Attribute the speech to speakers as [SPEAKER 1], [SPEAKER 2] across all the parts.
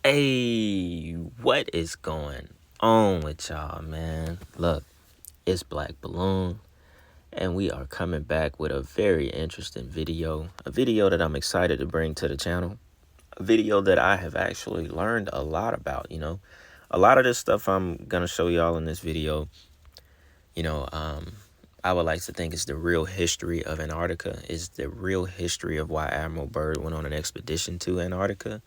[SPEAKER 1] Hey, what is going on with y'all, man? Look, it's Black Balloon, and we are coming back with a very interesting video. A video that I'm excited to bring to the channel. A video that I have actually learned a lot about, A lot of this stuff I'm going to show y'all in this video, I would like to think it's the real history of Antarctica. Is the real history of why Admiral Byrd went on an expedition to Antarctica.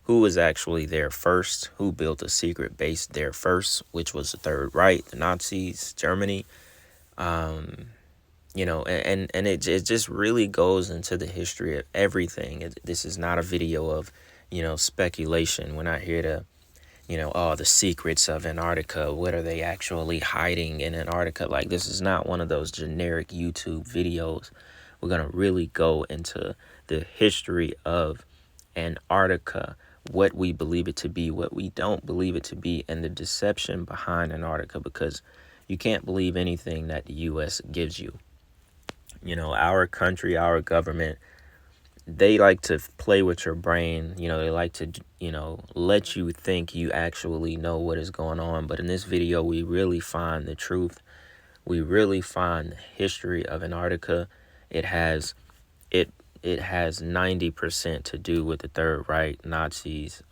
[SPEAKER 1] Who was actually there first, who built a secret base there first, which was the Third Reich, the Nazis, Germany. And it just really goes into the history of everything. This is not a video of, speculation. We're not here to, the secrets of Antarctica. What are they actually hiding in Antarctica? Like, this is not one of those generic YouTube videos. We're going to really go into the history of Antarctica, what we believe it to be, what we don't believe it to be, and the deception behind Antarctica, because you can't believe anything that the U.S. gives you. Our country, our government, they like to play with your brain. They like to, let you think you actually know what is going on. But in this video, we really find the truth. We really find the history of Antarctica. It has 90% to do with the Third Reich, Nazis.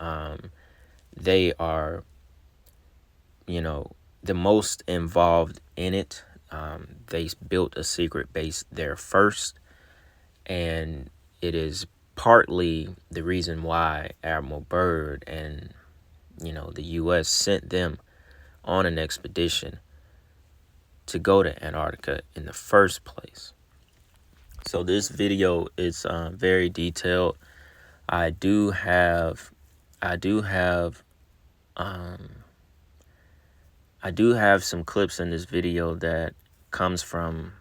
[SPEAKER 1] They are, the most involved in it. They built a secret base there first, and it is partly the reason why Admiral Byrd and, the U.S. sent them on an expedition to go to Antarctica in the first place. So this video is very detailed. I do have some clips in this video that comes from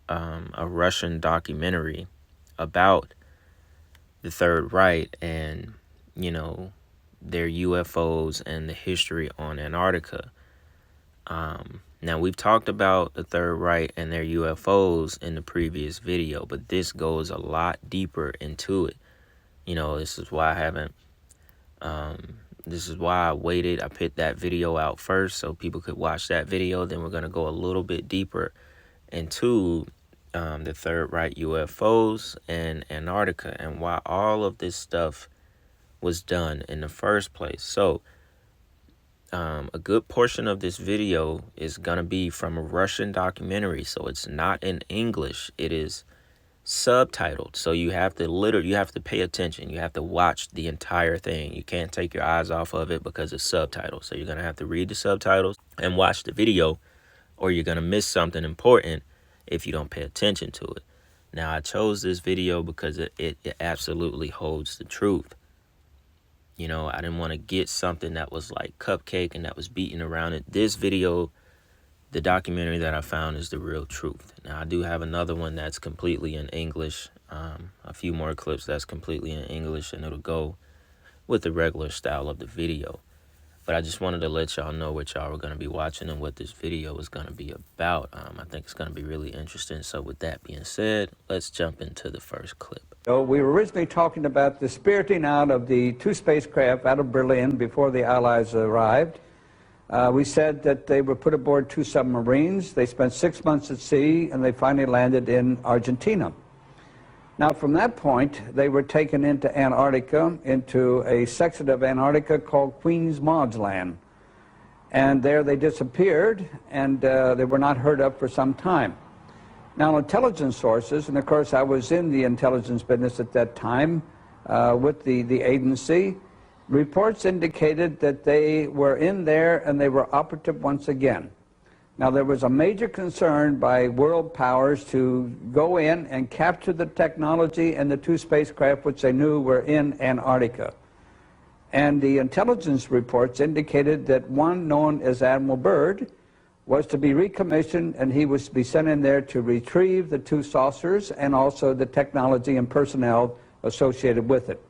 [SPEAKER 1] a Russian documentary about the Third Reich and, their UFOs and the history on Antarctica. Now, we've talked about the Third Reich and their UFOs in the previous video, but this goes a lot deeper into it. This is why I waited. I put that video out first so people could watch that video. Then we're going to go a little bit deeper into the Third Reich UFOs and Antarctica and why all of this stuff was done in the first place. So, a good portion of this video is going to be from a Russian documentary. So it's not in English. It is subtitled. So you have to pay attention. You have to watch the entire thing. You can't take your eyes off of it because it's subtitles. So you're going to have to read the subtitles and watch the video, or you're going to miss something important if you don't pay attention to it. Now, I chose this video because it absolutely holds the truth. I didn't want to get something that was like cupcake and that was beaten around it. This video, the documentary that I found, is the real truth. Now, I do have another one that's completely in English, a few more clips that's completely in English, and it'll go with the regular style of the video. But I just wanted to let y'all know what y'all were going to be watching and what this video is going to be about. I think it's going to be really interesting. So with that being said, let's jump into the first clip.
[SPEAKER 2] So we were originally talking about the spiriting out of the two spacecraft out of Berlin before the Allies arrived. We said that they were put aboard two submarines. They spent 6 months at sea, and they finally landed in Argentina. Now, from that point, they were taken into Antarctica, into a section of Antarctica called Queen's Maud's Land. And there they disappeared, and they were not heard of for some time. Now, intelligence sources, and of course I was in the intelligence business at that time with the agency, reports indicated that they were in there and they were operative once again. Now, there was a major concern by world powers to go in and capture the technology and the two spacecraft which they knew were in Antarctica. And the intelligence reports indicated that one known as Admiral Byrd was to be recommissioned, and he was to be sent in there to retrieve the two saucers and also the technology and personnel associated with it.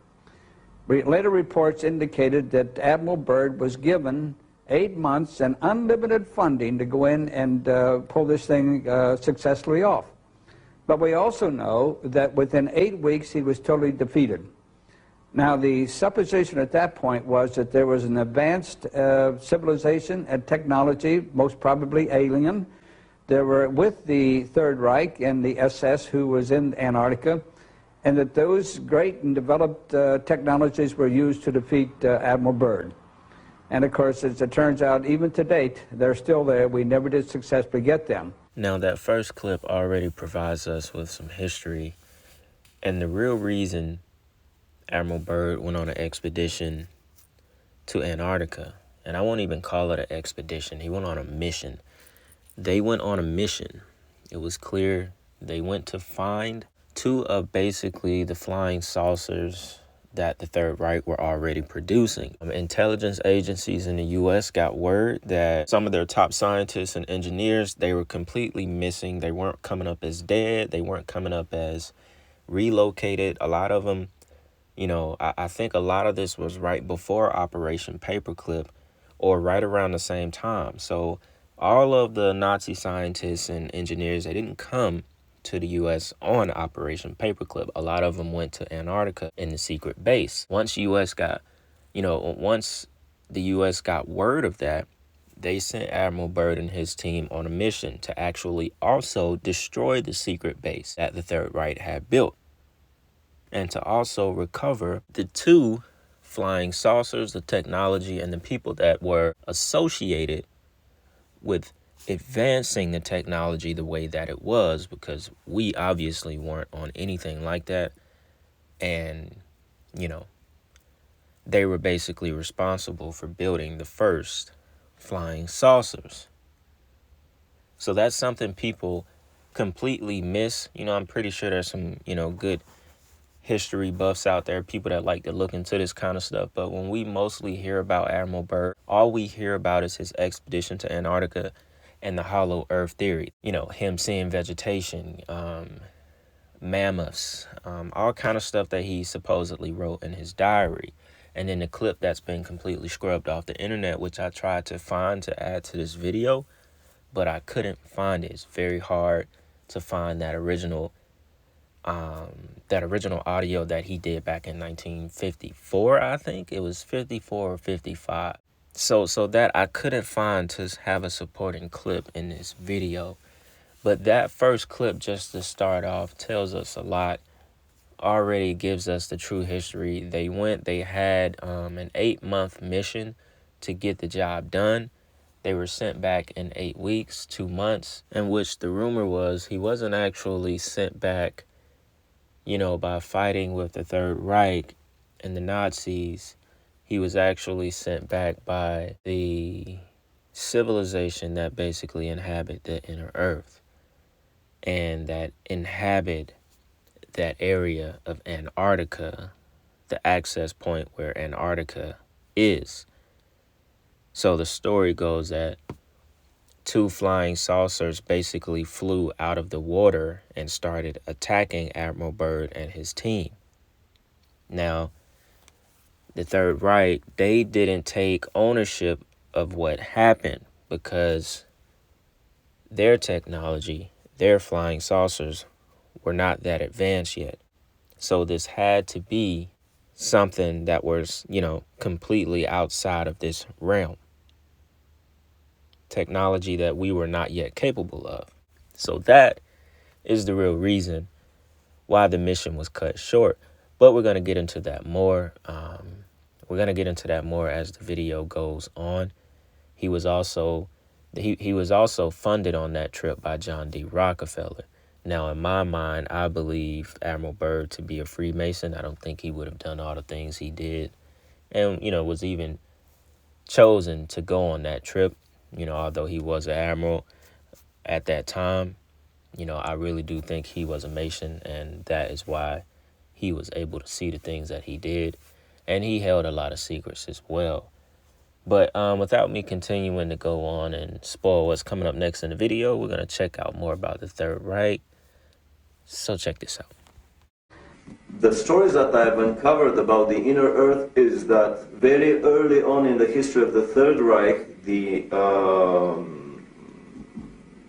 [SPEAKER 2] Later reports indicated that Admiral Byrd was given 8 months and unlimited funding to go in and pull this thing successfully off. But we also know that within 8 weeks he was totally defeated. Now, the supposition at that point was that there was an advanced civilization and technology, most probably alien. There were with the Third Reich and the SS who was in Antarctica, and that those great and developed technologies were used to defeat Admiral Byrd. And of course, as it turns out, even to date, they're still there. We never did successfully get them.
[SPEAKER 1] Now, that first clip already provides us with some history, and the real reason Admiral Byrd went on an expedition to Antarctica, and I won't even call it an expedition, he went on a mission. They went on a mission. It was clear they went to find two of basically the flying saucers that the Third Reich were already producing. Intelligence agencies in the U.S. got word that some of their top scientists and engineers, they were completely missing. They weren't coming up as dead. They weren't coming up as relocated. A lot of them, I think a lot of this was right before Operation Paperclip or right around the same time. So all of the Nazi scientists and engineers, they didn't come to the U.S. on Operation Paperclip. A lot of them went to Antarctica in the secret base. Once the U.S. got word of that, they sent Admiral Byrd and his team on a mission to actually also destroy the secret base that the Third Reich had built, and to also recover the two flying saucers, the technology, and the people that were associated with advancing the technology the way that it was, because we obviously weren't on anything like that. And, they were basically responsible for building the first flying saucers. So that's something people completely miss. I'm pretty sure there's some, good history buffs out there, people that like to look into this kind of stuff. But when we mostly hear about Admiral Byrd, all we hear about is his expedition to Antarctica and the hollow earth theory. Him seeing vegetation, mammoths, all kind of stuff that he supposedly wrote in his diary. And then the clip that's been completely scrubbed off the internet, which I tried to find to add to this video, but I couldn't find it. It's very hard to find that original audio that he did back in 1954, I think. It was 54 or 55. So that I couldn't find to have a supporting clip in this video. But that first clip, just to start off, tells us a lot. Already gives us the true history. They had an 8-month mission to get the job done. They were sent back in 8 weeks, 2 months, in which the rumor was he wasn't actually sent back, by fighting with the Third Reich and the Nazis. He was actually sent back by the civilization that basically inhabit the inner earth and that inhabit that area of Antarctica, the access point where Antarctica is. So the story goes that two flying saucers basically flew out of the water and started attacking Admiral Byrd and his team. Now, the Third Reich, they didn't take ownership of what happened because their technology, their flying saucers, were not that advanced yet. So this had to be something that was, completely outside of this realm. Technology that we were not yet capable of. So that is the real reason why the mission was cut short. But we're going to get into that more. We're going to get into that more as the video goes on. He was also funded on that trip by John D. Rockefeller. Now, in my mind, I believe Admiral Byrd to be a Freemason. I don't think he would have done all the things he did and, was even chosen to go on that trip. Although he was an admiral at that time, I really do think he was a Mason, and that is why he was able to see the things that he did. And he held a lot of secrets as well. But without me continuing to go on and spoil what's coming up next in the video, we're going to check out more about the Third Reich. So check this out.
[SPEAKER 3] The stories that I've uncovered about the inner earth is that very early on in the history of the Third Reich,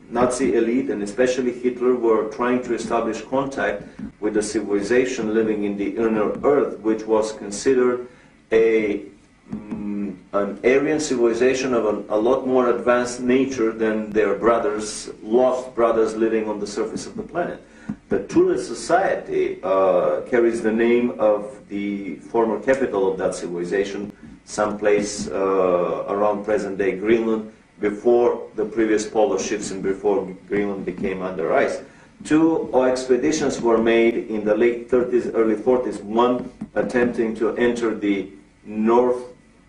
[SPEAKER 3] Nazi elite and especially Hitler were trying to establish contact with a civilization living in the inner earth, which was considered an Aryan civilization of a lot more advanced nature than their brothers, lost brothers living on the surface of the planet. The Thule Society carries the name of the former capital of that civilization, someplace around present-day Greenland, before the previous polar shifts and before Greenland became under ice. Two expeditions were made in the late 30s, early 40s, one attempting to enter the North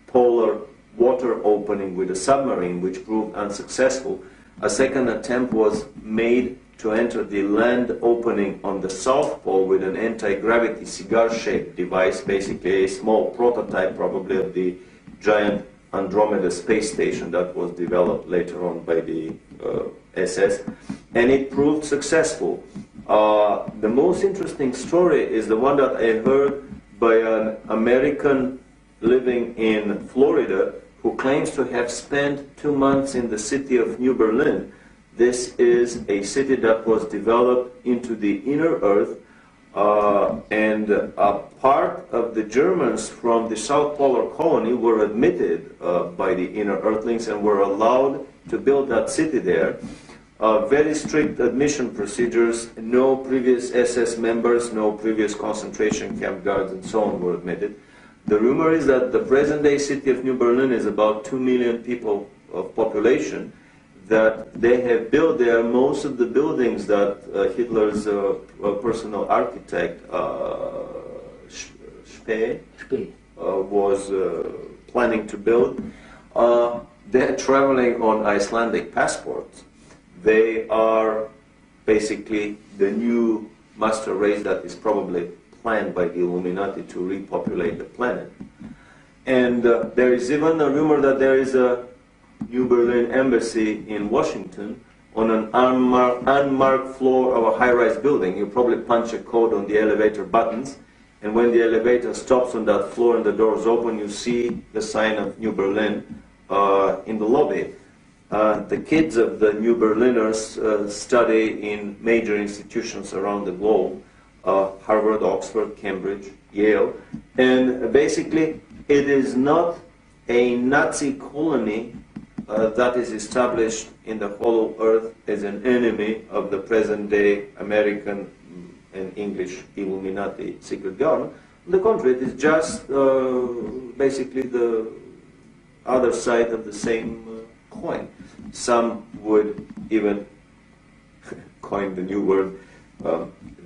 [SPEAKER 3] Polar water opening with a submarine, which proved unsuccessful. A second attempt was made to enter the land opening on the South Pole with an anti-gravity cigar-shaped device, basically a small prototype probably of the giant Andromeda space station that was developed later on by the SS, and it proved successful. The most interesting story is the one that I heard by an American living in Florida who claims to have spent 2 months in the city of New Berlin. This is a city that was developed into the inner earth, and a part of the Germans from the South Polar colony were admitted by the inner earthlings and were allowed to build that city there. Very strict admission procedures, no previous SS members, no previous concentration camp guards and so on were admitted. The rumor is that the present-day city of New Berlin is about 2 million people of population, that they have built there most of the buildings that Hitler's personal architect, Spee, was planning to build. They're traveling on Icelandic passports. They are basically the new master race that is probably planned by the Illuminati to repopulate the planet. And there is even a rumor that there is a New Berlin embassy in Washington on an unmarked floor of a high-rise building. You probably punch a code on the elevator buttons, and when the elevator stops on that floor and the doors open, you see the sign of New Berlin in the lobby. The kids of the New Berliners study in major institutions around the globe, Harvard, Oxford, Cambridge, Yale, and basically it is not a Nazi colony that is established in the hollow earth as an enemy of the present-day American and English Illuminati secret government. On the contrary, it is just basically the other side of the same coin. Some would even coin the new word,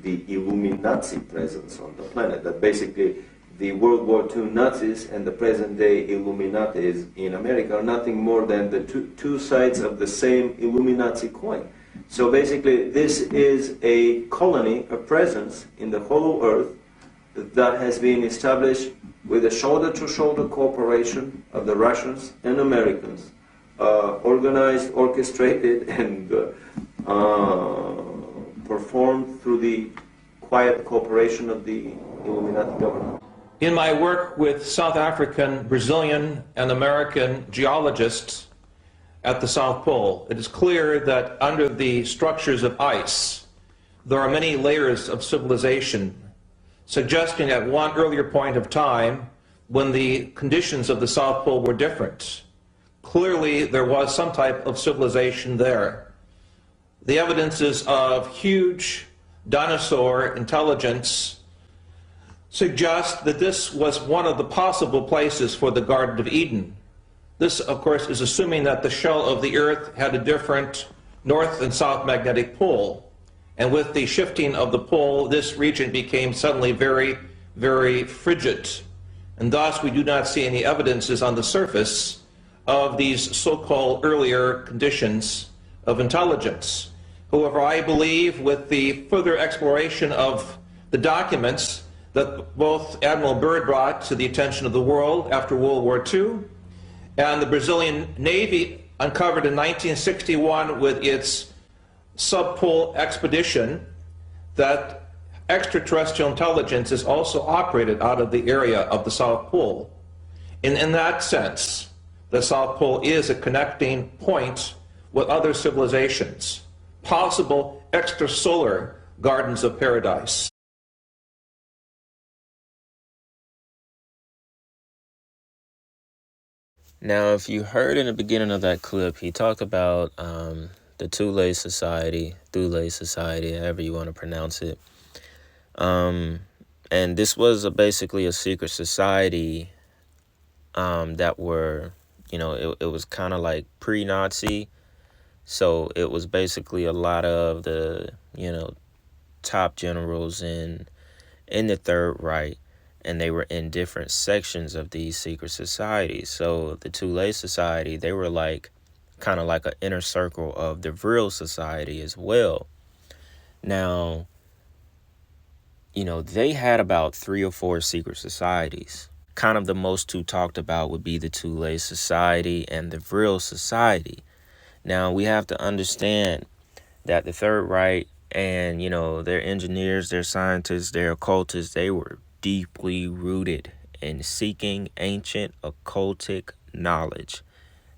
[SPEAKER 3] the Illuminati presence on the planet, that basically the World War II Nazis and the present-day Illuminatis in America are nothing more than the two sides of the same Illuminati coin. So basically, this is a colony, a presence in the hollow earth that has been established with a shoulder-to-shoulder cooperation of the Russians and Americans, organized, orchestrated, and performed through the quiet cooperation of the Illuminati government.
[SPEAKER 4] In my work with South African, Brazilian, and American geologists at the South Pole, it is clear that under the structures of ice, there are many layers of civilization, suggesting at one earlier point of time when the conditions of the South Pole were different. Clearly, there was some type of civilization there. The evidences of huge dinosaur intelligence suggest that this was one of the possible places for the Garden of Eden. This, of course, is assuming that the shell of the Earth had a different north and south magnetic pole. And with the shifting of the pole, this region became suddenly very, very frigid. And thus, we do not see any evidences on the surface of these so-called earlier conditions of intelligence. However, I believe with the further exploration of the documents that both Admiral Byrd brought to the attention of the world after World War II, and the Brazilian Navy uncovered in 1961 with its subpole expedition, that extraterrestrial intelligence is also operated out of the area of the South Pole. In that sense, the South Pole is a connecting point with other civilizations. possible extrasolar gardens of paradise.
[SPEAKER 1] Now, if you heard in the beginning of that clip, he talked about the Thule Society, however you want to pronounce it. And this was basically a secret society that were, it was kind of like pre-Nazi. So it was basically a lot of the, top generals in the Third Reich, and they were in different sections of these secret societies. So the Thule Society, they were like kind of like an inner circle of the VRIL Society as well. Now, they had about 3 or 4 secret societies. Kind of the most two talked about would be the Thule Society and the VRIL Society. Now, we have to understand that the Third Reich and, their engineers, their scientists, their occultists, they were deeply rooted in seeking ancient occultic knowledge.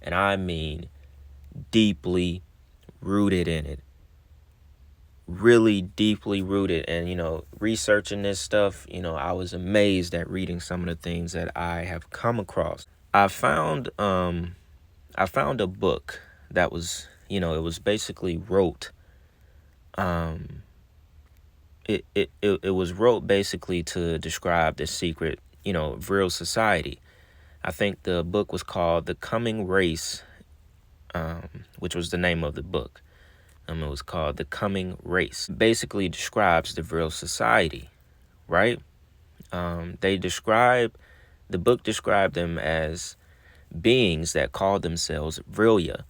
[SPEAKER 1] And I mean deeply rooted in it. Really deeply rooted. And, researching this stuff, I was amazed at reading some of the things that I have come across. I found a book that was, it was basically wrote. It was wrote basically to describe the secret, VRIL society. I think the book was called The Coming Race, which was the name of the book. It was called The Coming Race. Basically describes the VRIL society, right? The book described them as beings that called themselves VRILya,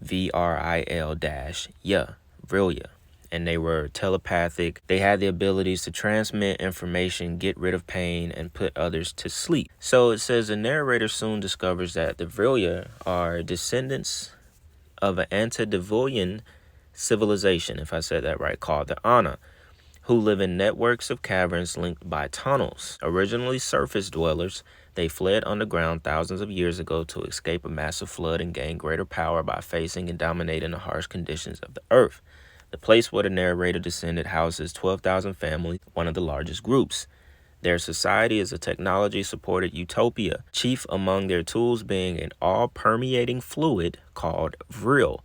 [SPEAKER 1] VRIL-ya, VRILya. And they were telepathic. They had the abilities to transmit information, get rid of pain, and put others to sleep. So it says the narrator soon discovers that the VRILya are descendants of an antediluvian civilization, if I said that right, called the Ana, who live in networks of caverns linked by tunnels. Originally surface dwellers, they fled underground thousands of years ago to escape a massive flood and gain greater power by facing and dominating the harsh conditions of the earth. The place where the narrator descended houses 12,000 families, one of the largest groups. Their society is a technology-supported utopia, chief among their tools being an all-permeating fluid called VRIL,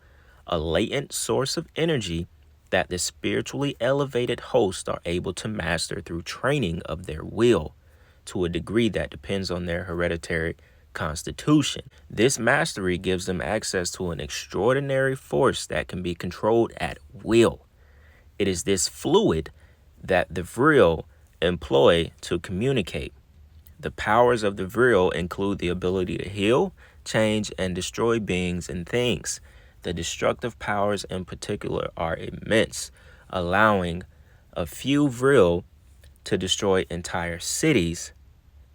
[SPEAKER 1] a latent source of energy that the spiritually elevated hosts are able to master through training of their will to a degree that depends on their hereditary constitution. This mastery gives them access to an extraordinary force that can be controlled at will. It is this fluid that the VRIL employ to communicate. The powers of the VRIL include the ability to heal, change, and destroy beings and things. The destructive powers in particular are immense, allowing a few VRIL to destroy entire cities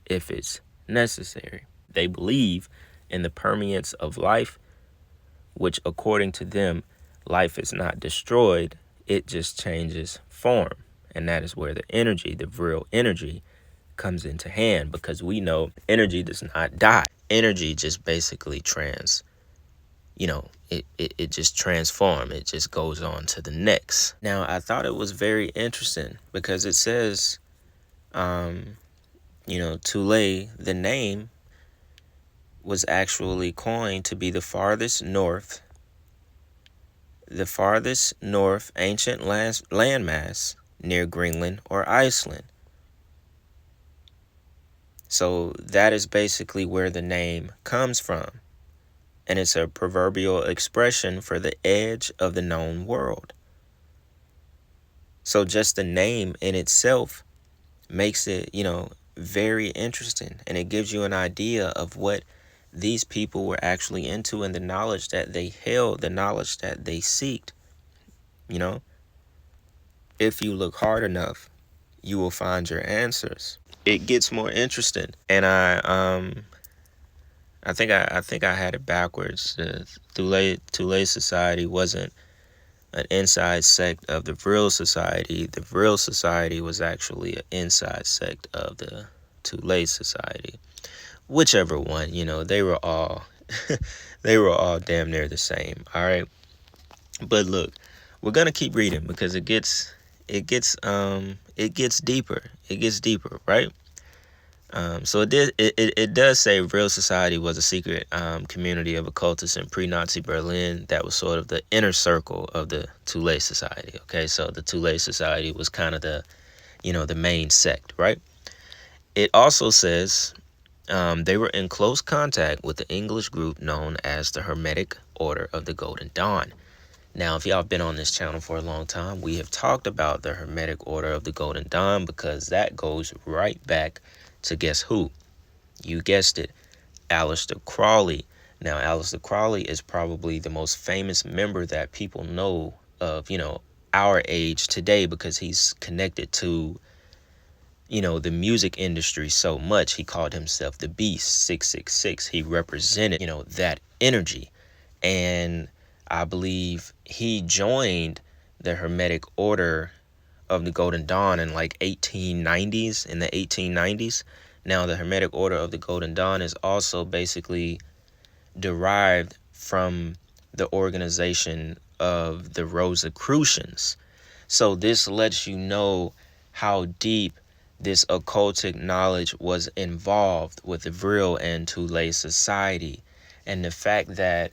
[SPEAKER 1] if it's necessary. They believe in the permanence of life, which according to them, life is not destroyed, it just changes form. And that is where the energy, the VRIL energy, comes into hand, because we know energy does not die. Energy just basically it just transforms. It just goes on to the next. Now, I thought it was very interesting because it says, Thule, the name, was actually coined to be the farthest north ancient landmass near Greenland or Iceland. So that is basically where the name comes from. And it's a proverbial expression for the edge of the known world. So just the name in itself makes it, very interesting. And it gives you an idea of what these people were actually into and the knowledge that they held, the knowledge that they seeked. If you look hard enough, you will find your answers. It gets more interesting. And I think I had it backwards. The Thule Society wasn't an inside sect of the VRIL Society. The VRIL Society was actually an inside sect of the Thule Society. Whichever one, they were all they were all damn near the same. All right. But look, we're gonna keep reading because it gets deeper. It gets deeper, right? So it does say VRIL Society was a secret community of occultists in pre-Nazi Berlin that was sort of the inner circle of the Thule Society. Okay, so the Thule Society was kind of the main sect, right? It also says they were in close contact with the English group known as the Hermetic Order of the Golden Dawn. Now, if y'all have been on this channel for a long time, we have talked about the Hermetic Order of the Golden Dawn because that goes right back to guess who? You guessed it, Aleister Crowley. Now, Aleister Crowley is probably the most famous member that people know of, our age today because he's connected to, the music industry so much. He called himself the Beast 666. He represented, that energy. And I believe he joined the Hermetic Order of the Golden Dawn in like 1890s, in the 1890s. Now, the Hermetic Order of the Golden Dawn is also basically derived from the organization of the Rosicrucians. So this lets you know how deep this occultic knowledge was involved with the VRIL and Thule Society. And the fact that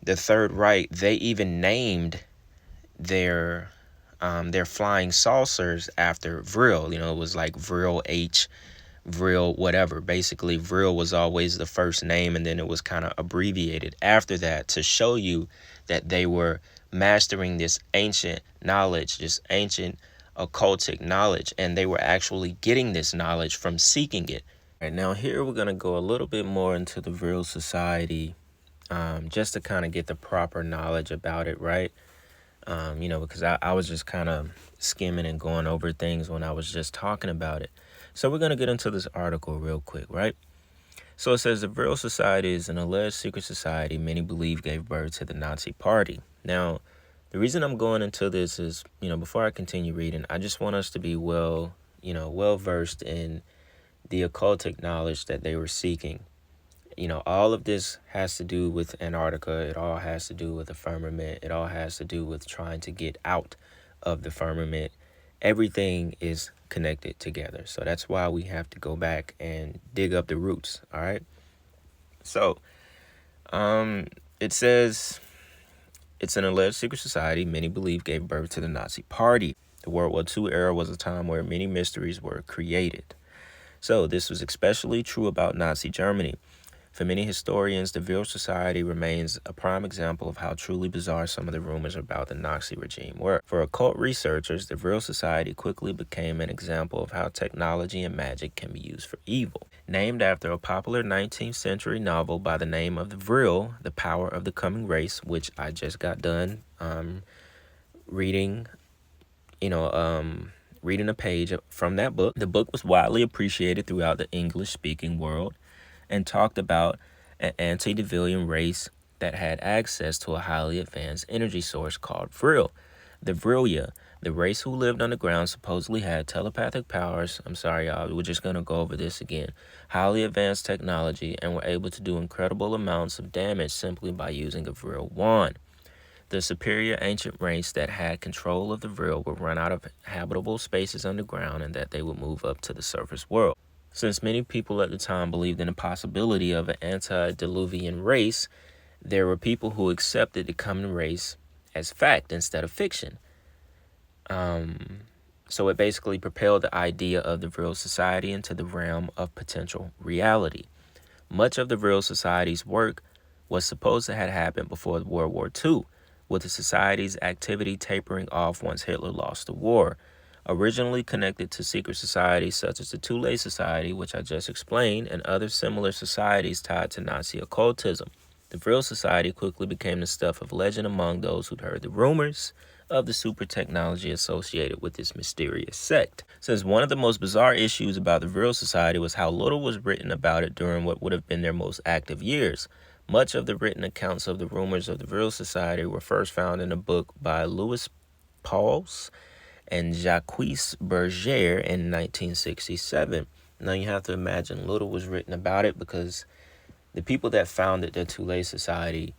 [SPEAKER 1] the Third Reich, they even named their flying saucers after VRIL. It was like VRIL H, VRIL whatever. Basically, VRIL was always the first name, and then it was kind of abbreviated after that to show you that they were mastering this ancient knowledge, this ancient occultic knowledge, and they were actually getting this knowledge from seeking it. All right, now here we're going to go a little bit more into the VRIL Society, just to kind of get the proper knowledge about it, right? Because I was just kind of skimming and going over things when I was just talking about it. So we're going to get into this article real quick, right? So it says the VRIL Society is an alleged secret society many believe gave birth to the Nazi Party. Now, the reason I'm going into this is, before I continue reading, I just want us to be well versed in the occultic knowledge that they were seeking. All of this has to do with Antarctica. It all has to do with the firmament. It all has to do with trying to get out of the firmament. Everything is connected together. So that's why we have to go back and dig up the roots. All right. So it says it's an alleged secret society many believe gave birth to the Nazi Party. The World War II era was a time where many mysteries were created. So this was especially true about Nazi Germany. For many historians, the VRIL Society remains a prime example of how truly bizarre some of the rumors about the Nazi regime were. For occult researchers, the VRIL Society quickly became an example of how technology and magic can be used for evil. Named after a popular 19th century novel by the name of the VRIL, The Power of the Coming Race, which I just got done reading, reading a page from that book. The book was widely appreciated throughout the English-speaking world and talked about an antediluvian race that had access to a highly advanced energy source called VRIL. The VRILya, the race who lived underground, supposedly had telepathic powers. I'm sorry, y'all, we're just going to go over this again. Highly advanced technology and were able to do incredible amounts of damage simply by using a VRIL wand. The superior ancient race that had control of the VRIL would run out of habitable spaces underground and that they would move up to the surface world. Since many people at the time believed in the possibility of an antediluvian race, there were people who accepted the coming race as fact instead of fiction. So it basically propelled the idea of the VRIL Society into the realm of potential reality. Much of the VRIL Society's work was supposed to have happened before World War II, with the Society's activity tapering off once Hitler lost the war. Originally connected to secret societies such as the Thule Society, which I just explained, and other similar societies tied to Nazi occultism, the VRIL Society quickly became the stuff of legend among those who'd heard the rumors of the super technology associated with this mysterious sect. Since one of the most bizarre issues about the VRIL Society was how little was written about it during what would have been their most active years. Much of the written accounts of the rumors of the VRIL Society were first found in a book by Louis Pauwels and Jacques Berger in 1967. Now you have to imagine little was written about it because the people that founded the Thule Society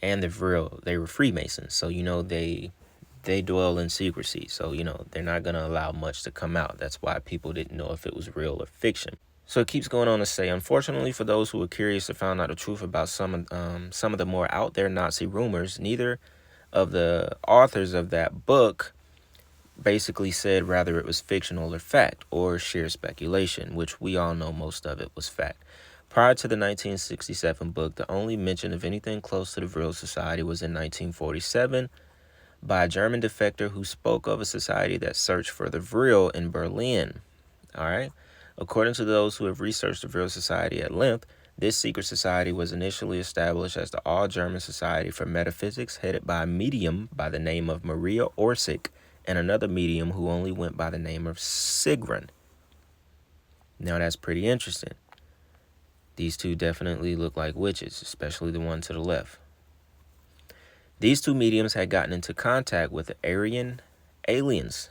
[SPEAKER 1] and the VRIL, they were Freemasons. So, they dwell in secrecy. So, they're not going to allow much to come out. That's why people didn't know if it was real or fiction. So it keeps going on to say, unfortunately for those who are curious to find out the truth about some of the more out there Nazi rumors, neither of the authors of that book basically said rather it was fictional or fact or sheer speculation, which we all know most of it was fact. Prior to the 1967 book, the only mention of anything close to the VRIL Society was in 1947 by a German defector who spoke of a society that searched for the VRIL in Berlin. All right. According to those who have researched the VRIL Society at length, this secret society was initially established as the All-German Society for Metaphysics, headed by a medium by the name of Maria Orsic and another medium who only went by the name of Sigrun. Now that's pretty interesting. These two definitely look like witches, especially the one to the left. These two mediums had gotten into contact with the Aryan aliens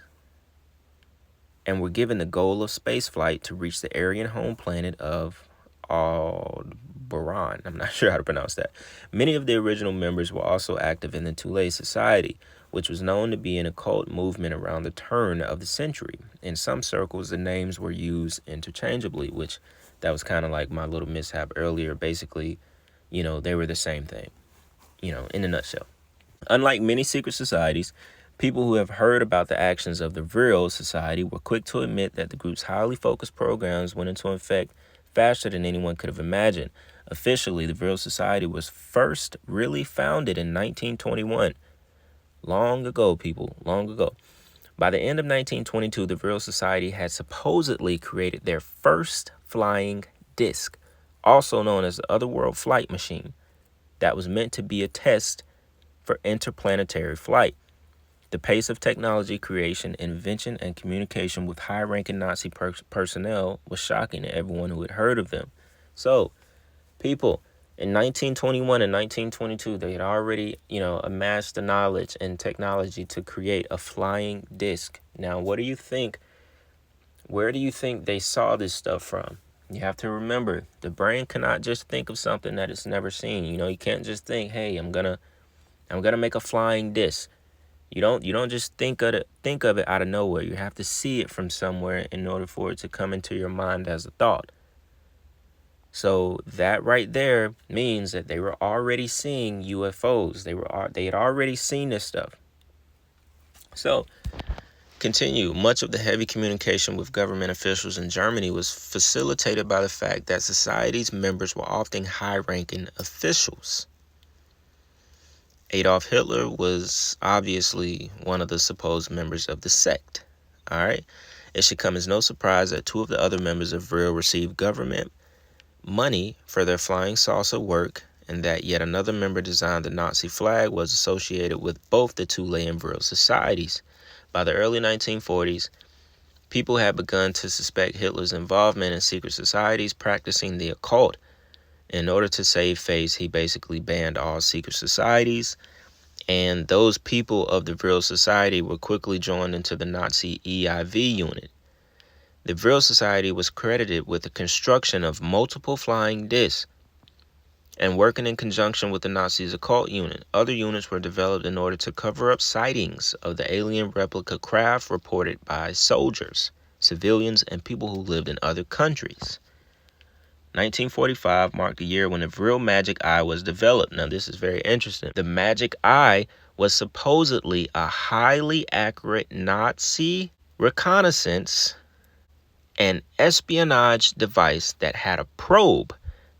[SPEAKER 1] and were given the goal of spaceflight to reach the Aryan home planet of Aldebaran. I'm not sure how to pronounce that. Many of the original members were also active in the Thule Society, which was known to be an occult movement around the turn of the century. In some circles, the names were used interchangeably, which that was kind of like my little mishap earlier. Basically, they were the same thing, in a nutshell. Unlike many secret societies, people who have heard about the actions of the VRIL Society were quick to admit that the group's highly focused programs went into effect faster than anyone could have imagined. Officially, the VRIL Society was first really founded in 1921. Long ago, people, long ago. By the end of 1922, the VRIL Society had supposedly created their first flying disc, also known as the Otherworld Flight Machine, that was meant to be a test for interplanetary flight. The pace of technology creation, invention, and communication with high-ranking Nazi personnel was shocking to everyone who had heard of them. So, people, in 1921 and 1922, they had already, amassed the knowledge and technology to create a flying disc. Now, what do you think? Where do you think they saw this stuff from? You have to remember, the brain cannot just think of something that it's never seen. You can't just think, hey, I'm gonna make a flying disc. You don't just think of it out of nowhere. You have to see it from somewhere in order for it to come into your mind as a thought. So that right there means that they were already seeing UFOs. They had already seen this stuff. So continue. Much of the heavy communication with government officials in Germany was facilitated by the fact that society's members were often high-ranking officials. Adolf Hitler was obviously one of the supposed members of the sect. All right. It should come as no surprise that two of the other members of VRIL received government money for their flying saucer work, and that yet another member designed the Nazi flag was associated with both the Thule and VRIL societies. By the early 1940s, people had begun to suspect Hitler's involvement in secret societies practicing the occult. In order to save face, he basically banned all secret societies, and those people of the VRIL Society were quickly joined into the Nazi EIV unit. The VRIL Society was credited with the construction of multiple flying discs and working in conjunction with the Nazis' occult unit. Other units were developed in order to cover up sightings of the alien replica craft reported by soldiers, civilians, and people who lived in other countries. 1945 marked the year when the VRIL Magic Eye was developed. Now, this is very interesting. The Magic Eye was supposedly a highly accurate Nazi reconnaissance and espionage device that had a probe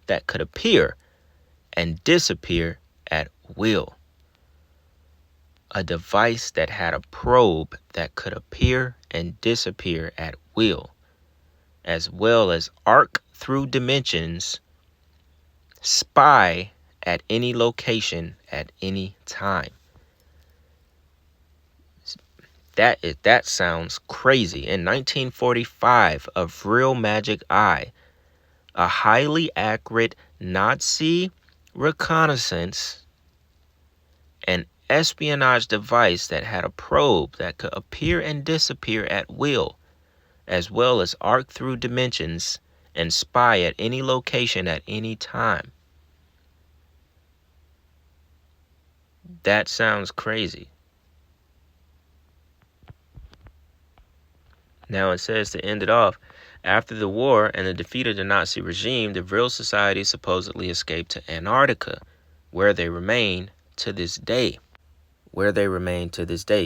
[SPEAKER 1] that could appear and disappear at will. A device that had a probe that could appear and disappear at will, as well as arc through dimensions, spy at any location at any time. That sounds crazy. In 1945, a VRIL Magic Eye, a highly accurate Nazi reconnaissance and espionage device that had a probe that could appear and disappear at will, as well as arc through dimensions and spy at any location at any time. That sounds crazy. Now it says, to end it off, after the war and the defeat of the Nazi regime, the VRIL Society supposedly escaped to Antarctica, where they remain to this day.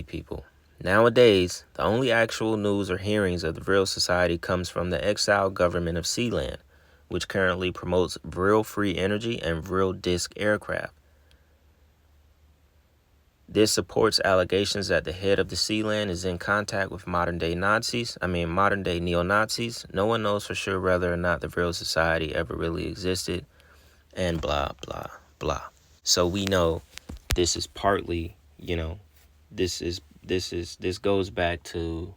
[SPEAKER 1] People. Nowadays, the only actual news or hearings of the VRIL Society comes from the exiled government of Sealand, which currently promotes VRIL-free energy and VRIL disc aircraft. This supports allegations that the head of the Sealand is in contact with modern-day neo-Nazis. No one knows for sure whether or not the VRIL Society ever really existed, and blah, blah, blah. So we know this is partly, this goes back to,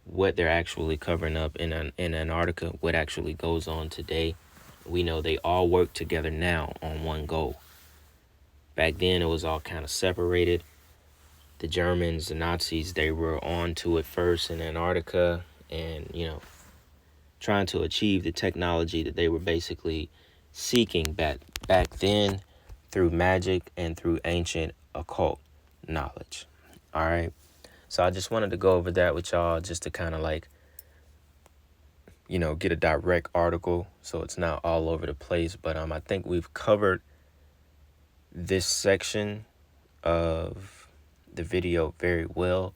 [SPEAKER 1] what they're actually covering up in Antarctica, what actually goes on today. We know they all work together now on one goal. Back then, it was all kind of separated. The Germans, the Nazis, they were on to it first in Antarctica and, trying to achieve the technology that they were basically seeking back then through magic and through ancient occult knowledge. All right. So I just wanted to go over that with y'all just to kind of get a direct article so it's not all over the place. But I think we've covered this section of the video very well.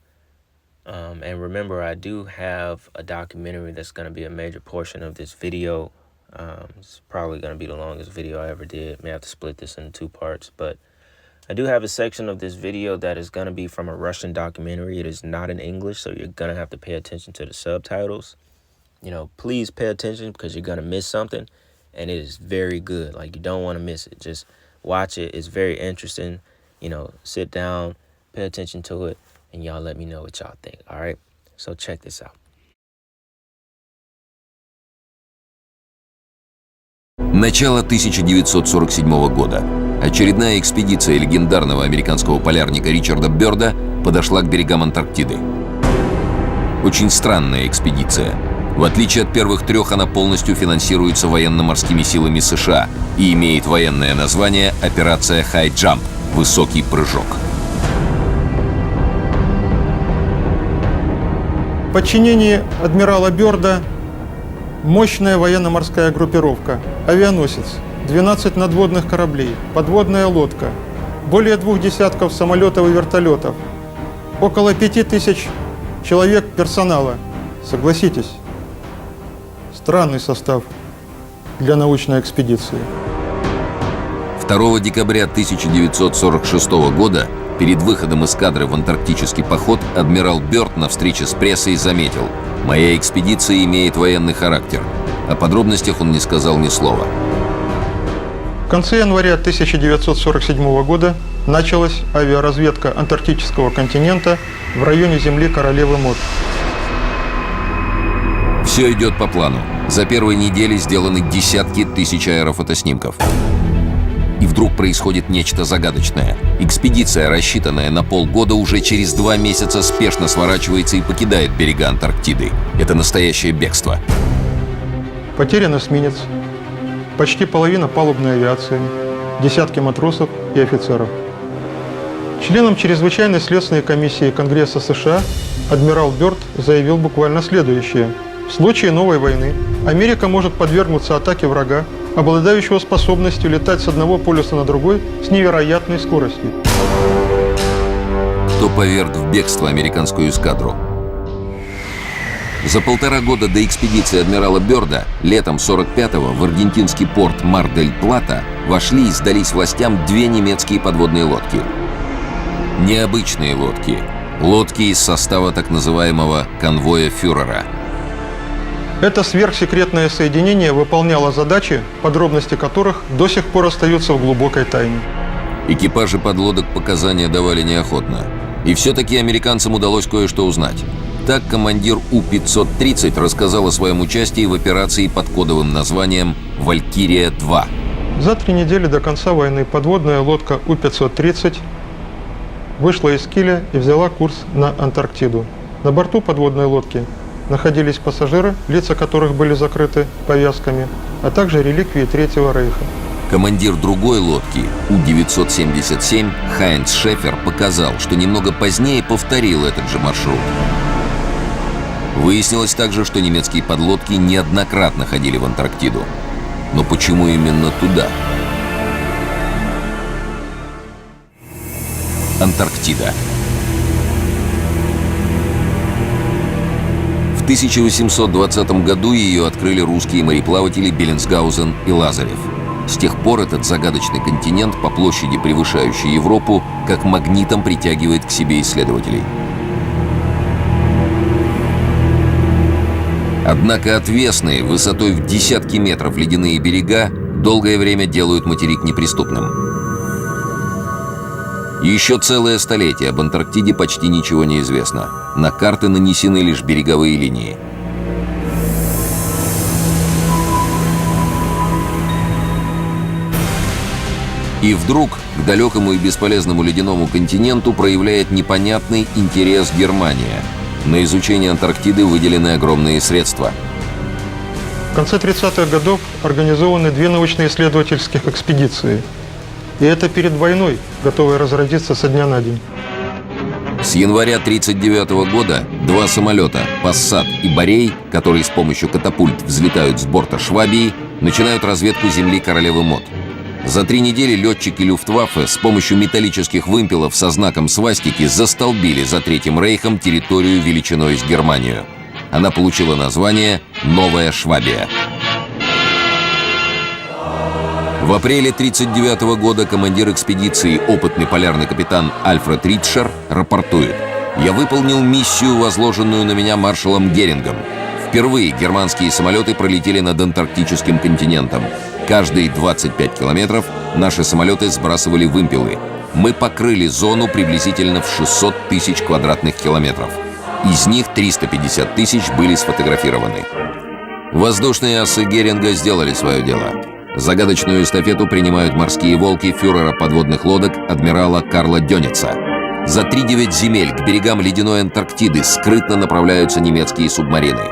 [SPEAKER 1] And remember, I do have a documentary that's going to be a major portion of this video. It's probably going to be the longest video I ever did. May have to split this into 2 parts, but I do have a section of this video that is going to be from a Russian documentary. It is not in English, so you're going to have to pay attention to the subtitles. Please pay attention because you're going to miss something, and it is very good. You don't want to miss it. Just watch it. It's very interesting. Sit down, pay attention to it, and y'all let me know what y'all think. All right? So check this out.
[SPEAKER 5] Начало 1947 года. Очередная экспедиция легендарного американского полярника Ричарда Бёрда подошла к берегам Антарктиды. Очень странная экспедиция. В отличие от первых 3, она полностью финансируется военно-морскими силами США и имеет военное название «Операция High Jump» — «Высокий прыжок».
[SPEAKER 6] В подчинении адмирала Бёрда мощная военно-морская группировка, авианосец, 12 надводных кораблей, подводная лодка, более 2 десятков самолетов и вертолетов, около 5000 человек персонала. Согласитесь, странный состав для научной экспедиции.
[SPEAKER 5] 2 декабря 1946 года перед выходом эскадры в антарктический поход адмирал Бёрд на встрече с прессой заметил: «Моя экспедиция имеет военный характер». О подробностях он не сказал ни слова.
[SPEAKER 6] В конце января 1947 года началась авиаразведка антарктического континента в районе земли Королевы Мод.
[SPEAKER 5] Все идет по плану. За первые недели сделаны десятки тысяч аэрофотоснимков. И вдруг происходит нечто загадочное. Экспедиция, рассчитанная на полгода, уже через 2 месяца спешно сворачивается и покидает берега Антарктиды. Это настоящее бегство.
[SPEAKER 6] Потерян эсминец, почти половина палубной авиации, десятки матросов и офицеров. Членам чрезвычайной следственной комиссии Конгресса США адмирал Бёрд заявил буквально следующее. В случае новой войны Америка может подвергнуться атаке врага, обладающего способностью летать с одного полюса на другой с невероятной скоростью.
[SPEAKER 5] Кто поверг в бегство американскую эскадру? За 1,5 года до экспедиции адмирала Бёрда летом 45-го в аргентинский порт Мар-дель-Плата вошли и сдались властям 2 немецкие подводные лодки. Необычные лодки. Лодки из состава так называемого конвоя фюрера.
[SPEAKER 6] Это сверхсекретное соединение выполняло задачи, подробности которых до сих пор остаются в глубокой тайне.
[SPEAKER 5] Экипажи подлодок показания давали неохотно. И все-таки американцам удалось кое-что узнать. Так командир У-530 рассказал о своем участии в операции под кодовым названием «Валькирия-2».
[SPEAKER 6] За 3 недели до конца войны подводная лодка У-530 вышла из киля и взяла курс на Антарктиду. На борту подводной лодки находились пассажиры, лица которых были закрыты повязками, а также реликвии Третьего Рейха.
[SPEAKER 5] Командир другой лодки, У-977, Хайнц Шефер, показал, что немного позднее повторил этот же маршрут. Выяснилось также, что немецкие подлодки неоднократно ходили в Антарктиду. Но почему именно туда? Антарктида. В 1820 году ее открыли русские мореплаватели Беллинсгаузен и Лазарев. С тех пор этот загадочный континент, по площади превышающий Европу, как магнитом притягивает к себе исследователей. Однако отвесные, высотой в десятки метров ледяные берега долгое время делают материк неприступным. Еще целое столетие об Антарктиде почти ничего не известно. На карты нанесены лишь береговые линии. И вдруг к далекому и бесполезному ледяному континенту проявляет непонятный интерес Германия. На изучение Антарктиды выделены огромные средства.
[SPEAKER 6] В конце 30-х годов организованы 2 научно-исследовательских экспедиции. И это перед войной, готовые разразиться со дня на день.
[SPEAKER 5] С января 1939 года 2 самолета «Пассат» и «Борей», которые с помощью катапульт взлетают с борта «Швабии», начинают разведку земли Королевы Мод. За 3 недели летчики Люфтваффе с помощью металлических вымпелов со знаком свастики застолбили за Третьим Рейхом территорию величиной с Германию. Она получила название «Новая Швабия». В апреле 1939 года командир экспедиции, опытный полярный капитан Альфред Ритшер, рапортует: «Я выполнил миссию, возложенную на меня маршалом Герингом. Впервые германские самолеты пролетели над антарктическим континентом. Каждые 25 километров наши самолеты сбрасывали вымпелы. Мы покрыли зону приблизительно в 600 тысяч квадратных километров. Из них 350 тысяч были сфотографированы». Воздушные асы Геринга сделали свое дело. Загадочную эстафету принимают морские волки фюрера подводных лодок адмирала Карла Дёница. За 3-9 земель к берегам ледяной Антарктиды скрытно направляются немецкие субмарины.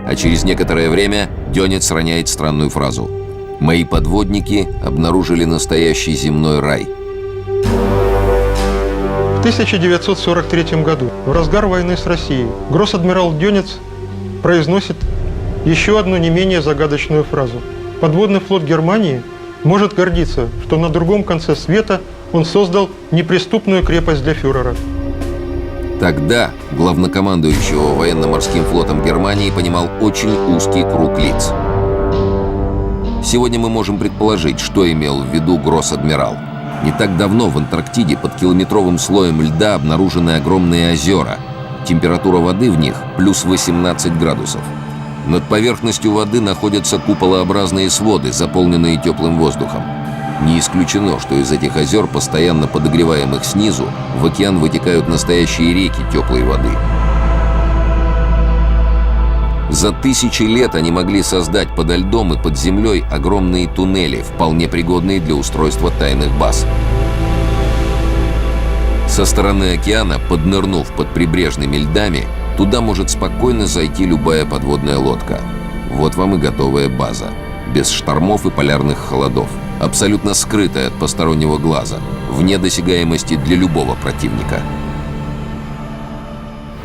[SPEAKER 5] А через некоторое время Дёниц роняет странную фразу: «Мои подводники обнаружили настоящий земной рай».
[SPEAKER 6] В 1943 году, в разгар войны с Россией, гросс-адмирал Дёниц произносит еще одну не менее загадочную фразу: «Подводный флот Германии может гордиться, что на другом конце света он создал неприступную крепость для фюрера».
[SPEAKER 5] Тогда главнокомандующего военно-морским флотом Германии понимал очень узкий круг лиц. Сегодня мы можем предположить, что имел в виду гросс-адмирал. Не так давно в Антарктиде под километровым слоем льда обнаружены огромные озера. Температура воды в них плюс 18 градусов. Над поверхностью воды находятся куполообразные своды, заполненные теплым воздухом. Не исключено, что из этих озер, постоянно подогреваемых снизу, в океан вытекают настоящие реки теплой воды. За тысячи лет они могли создать подо льдом и под землей огромные туннели, вполне пригодные для устройства тайных баз. Со стороны океана, поднырнув под прибрежными льдами, туда может спокойно зайти любая подводная лодка. Вот вам и готовая база. Без штормов и полярных холодов. Абсолютно скрытая от постороннего глаза. Вне досягаемости для любого противника.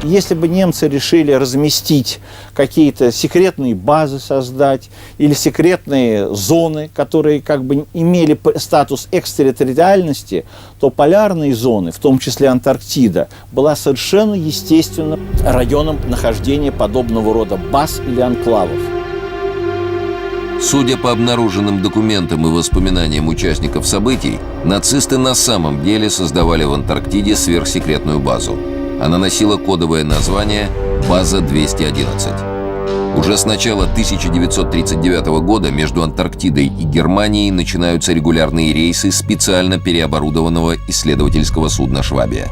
[SPEAKER 7] Если бы немцы решили разместить какие-то секретные базы, создать, или секретные зоны, которые как бы имели статус экстерриториальности, то полярные зоны, в том числе Антарктида, была совершенно естественным районом нахождения подобного рода баз или анклавов.
[SPEAKER 5] Судя по обнаруженным документам и воспоминаниям участников событий, нацисты на самом деле создавали в Антарктиде сверхсекретную базу. Она носила кодовое название «База 211». Уже с начала 1939 года между Антарктидой и Германией начинаются регулярные рейсы специально переоборудованного исследовательского судна «Швабия».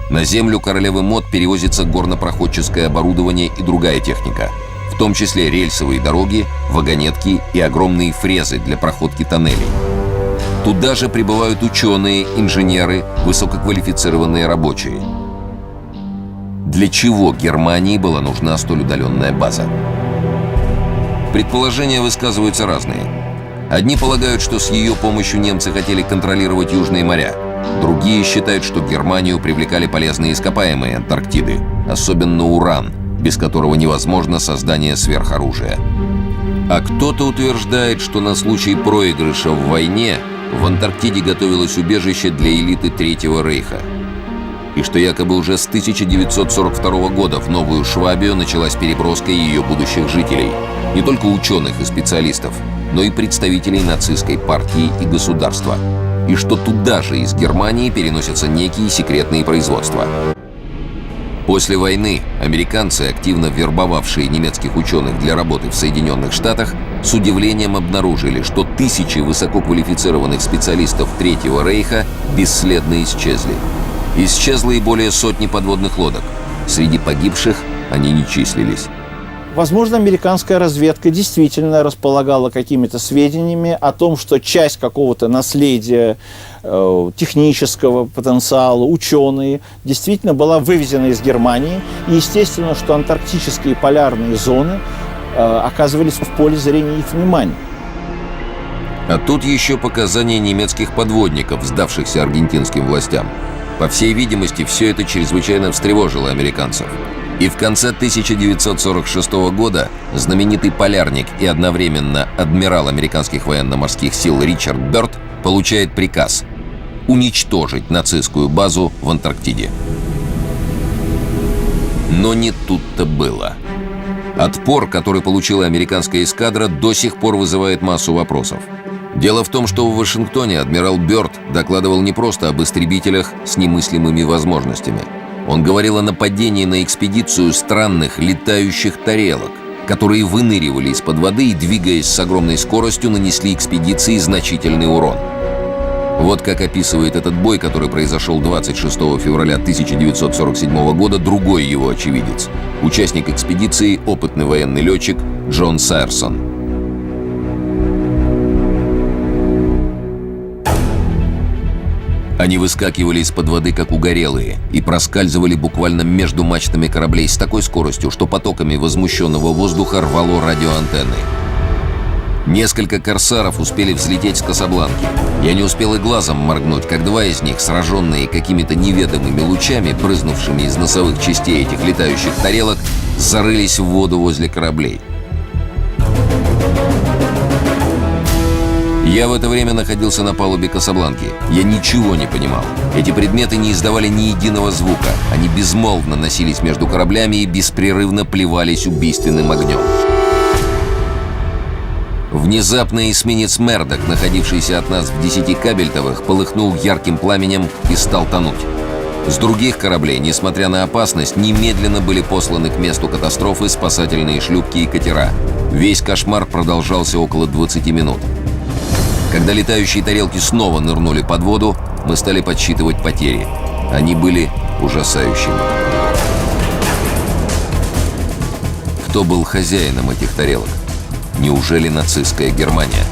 [SPEAKER 5] На землю Королевы Мод перевозится горнопроходческое оборудование и другая техника, в том числе рельсовые дороги, вагонетки и огромные фрезы для проходки тоннелей. Туда же прибывают ученые, инженеры, высококвалифицированные рабочие. Для чего Германии была нужна столь удаленная база? Предположения высказываются разные. Одни полагают, что с ее помощью немцы хотели контролировать южные моря. Другие считают, что Германию привлекали полезные ископаемые Антарктиды, особенно уран, без которого невозможно создание сверхоружия. А кто-то утверждает, что на случай проигрыша в войне в Антарктиде готовилось убежище для элиты Третьего Рейха. И что якобы уже с 1942 года в Новую Швабию началась переброска ее будущих жителей. Не только ученых и специалистов, но и представителей нацистской партии и государства. И что туда же из Германии переносятся некие секретные производства. После войны американцы, активно вербовавшие немецких ученых для работы в Соединенных Штатах, с удивлением обнаружили, что тысячи высококвалифицированных специалистов Третьего Рейха бесследно исчезли. Исчезло и более сотни подводных лодок. Среди погибших они не числились.
[SPEAKER 7] Возможно, американская разведка действительно располагала какими-то сведениями о том, что часть какого-то наследия, технического потенциала, ученые, действительно была вывезена из Германии. И естественно, что антарктические полярные зоны оказывались в поле зрения их внимания.
[SPEAKER 5] А тут еще показания немецких подводников, сдавшихся аргентинским властям. По всей видимости, все это чрезвычайно встревожило американцев. И в конце 1946 года знаменитый полярник и одновременно адмирал американских военно-морских сил Ричард Бёрд получает приказ уничтожить нацистскую базу в Антарктиде. Но не тут-то было. Отпор, который получила американская эскадра, до сих пор вызывает массу вопросов. Дело в том, что в Вашингтоне адмирал Бёрд докладывал не просто об истребителях с немыслимыми возможностями. Он говорил о нападении на экспедицию странных летающих тарелок, которые выныривали из-под воды и, двигаясь с огромной скоростью, нанесли экспедиции значительный урон. Вот как описывает этот бой, который произошел 26 февраля 1947 года, другой его очевидец. Участник экспедиции, опытный военный летчик Джон Сайерсон. Они выскакивали из-под воды, как угорелые, и проскальзывали буквально между мачтами кораблей с такой скоростью, что потоками возмущенного воздуха рвало радиоантенны. Несколько корсаров успели взлететь с Касабланки. Я не успел и глазом моргнуть, как два из них, сраженные какими-то неведомыми лучами, брызнувшими из носовых частей этих летающих тарелок, зарылись в воду возле кораблей. Я в это время находился на палубе Касабланки. Я ничего не понимал. Эти предметы не издавали ни единого звука. Они безмолвно носились между кораблями и беспрерывно плевались убийственным огнем. Внезапно эсминец «Мердок», находившийся от нас в 10 кабельтовых, полыхнул ярким пламенем и стал тонуть. С других кораблей, несмотря на опасность, немедленно были посланы к месту катастрофы спасательные шлюпки и катера. Весь кошмар продолжался около 20 минут. Когда летающие тарелки снова нырнули под воду, мы стали подсчитывать потери. Они были ужасающими. Кто был хозяином этих тарелок? Неужели нацистская Германия?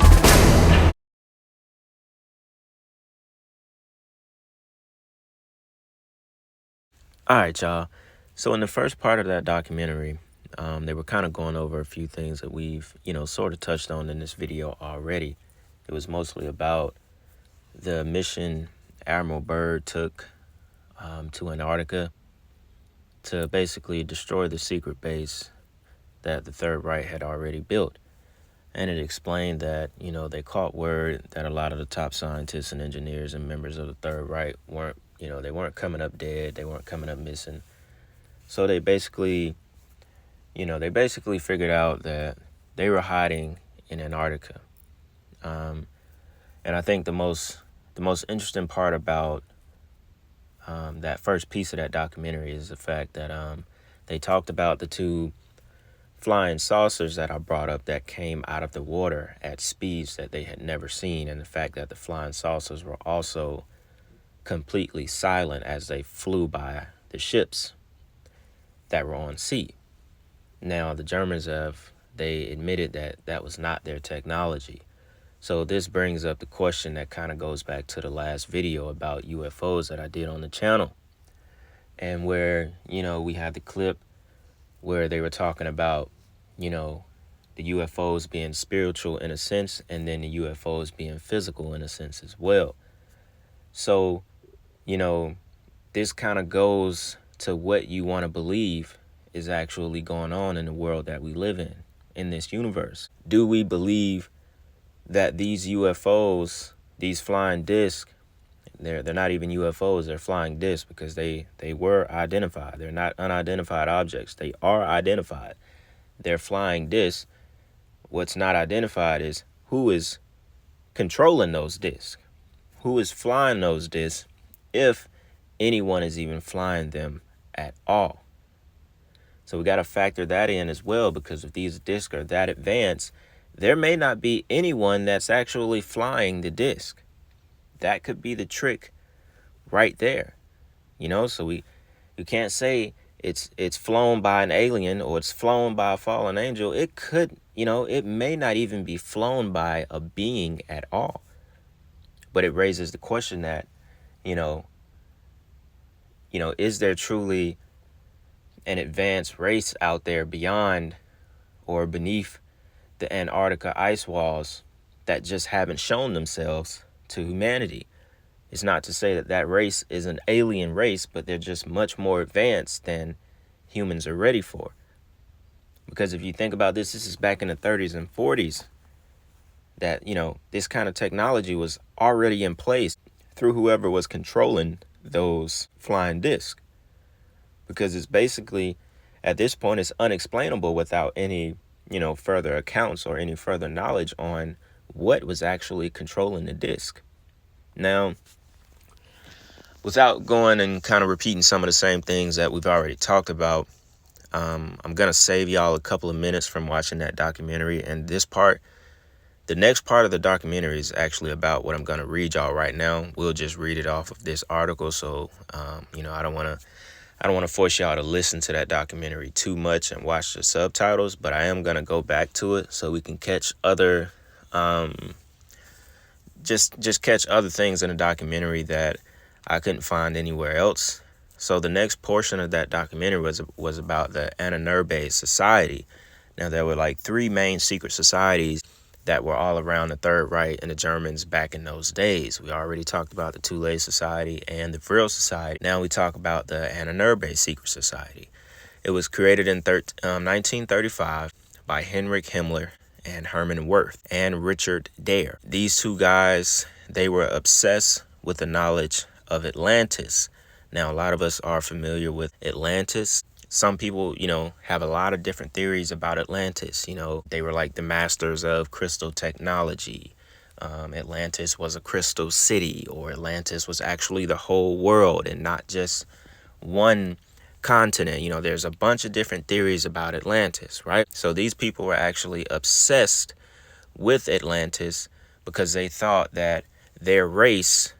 [SPEAKER 1] All right, y'all. So in the first part of that documentary, they were kind of going over a few things that we've, sort of touched on in this video already. It was mostly about the mission Admiral Byrd took to Antarctica to basically destroy the secret base that the Third Reich had already built. And it explained that, they caught word that a lot of the top scientists and engineers and members of the Third Reich weren't, they weren't coming up dead, they weren't coming up missing. So they basically figured out that they were hiding in Antarctica. And I think the most interesting part about that first piece of that documentary is the fact that they talked about the two flying saucers that I brought up that came out of the water at speeds that they had never seen, and the fact that the flying saucers were also completely silent as they flew by the ships that were on sea. Now, the Germans they admitted that that was not their technology. So this brings up the question that kind of goes back to the last video about UFOs that I did on the channel. And where, we had the clip where they were talking about, the UFOs being spiritual in a sense, and then the UFOs being physical in a sense as well. So, this kind of goes to what you want to believe is actually going on in the world that we live in this universe. Do we believe that these UFOs, these flying discs, they're not even UFOs, they're flying discs because they were identified. They're not unidentified objects. They are identified. They're flying discs. What's not identified is who is controlling those discs, who is flying those discs, if anyone is even flying them at all. So we got to factor that in as well, because if these discs are that advanced, there may not be anyone that's actually flying the disc. That could be the trick right there. So you can't say it's flown by an alien or it's flown by a fallen angel. It could, it may not even be flown by a being at all. But it raises the question that, is there truly an advanced race out there beyond or beneath the Antarctica ice walls that just haven't shown themselves to humanity? It's not to say that race is an alien race, but they're just much more advanced than humans are ready for. Because if you think about this is back in the 30s and 40s that, this kind of technology was already in place through whoever was controlling those flying discs. Because it's basically, at this point, it's unexplainable without any, further accounts or any further knowledge on what was actually controlling the disc. Now, without going and kind of repeating some of the same things that we've already talked about, I'm going to save y'all a couple of minutes from watching that documentary. And the next part of the documentary is actually about what I'm going to read y'all right now. We'll just read it off of this article. So, I don't want to force y'all to listen to that documentary too much and watch the subtitles, but I am going to go back to it so we can catch other, just catch other things in the documentary that I couldn't find anywhere else. So the next portion of that documentary was about the Antarctica Society. Now, there were like 3 main secret societies that were all around the Third Reich and the Germans back in those days. We already talked about the Thule Society and the VRIL Society. Now we talk about the Antarctica Secret Society. It was created in 1935 by Heinrich Himmler and Hermann Wirth and Richard Dare. These 2 guys, they were obsessed with the knowledge of Atlantis. Now, a lot of us are familiar with Atlantis. Some people, have a lot of different theories about Atlantis. They were like the masters of crystal technology. Atlantis was a crystal city, or Atlantis was actually the whole world and not just one continent. There's a bunch of different theories about Atlantis, right? So these people were actually obsessed with Atlantis because they thought that their race,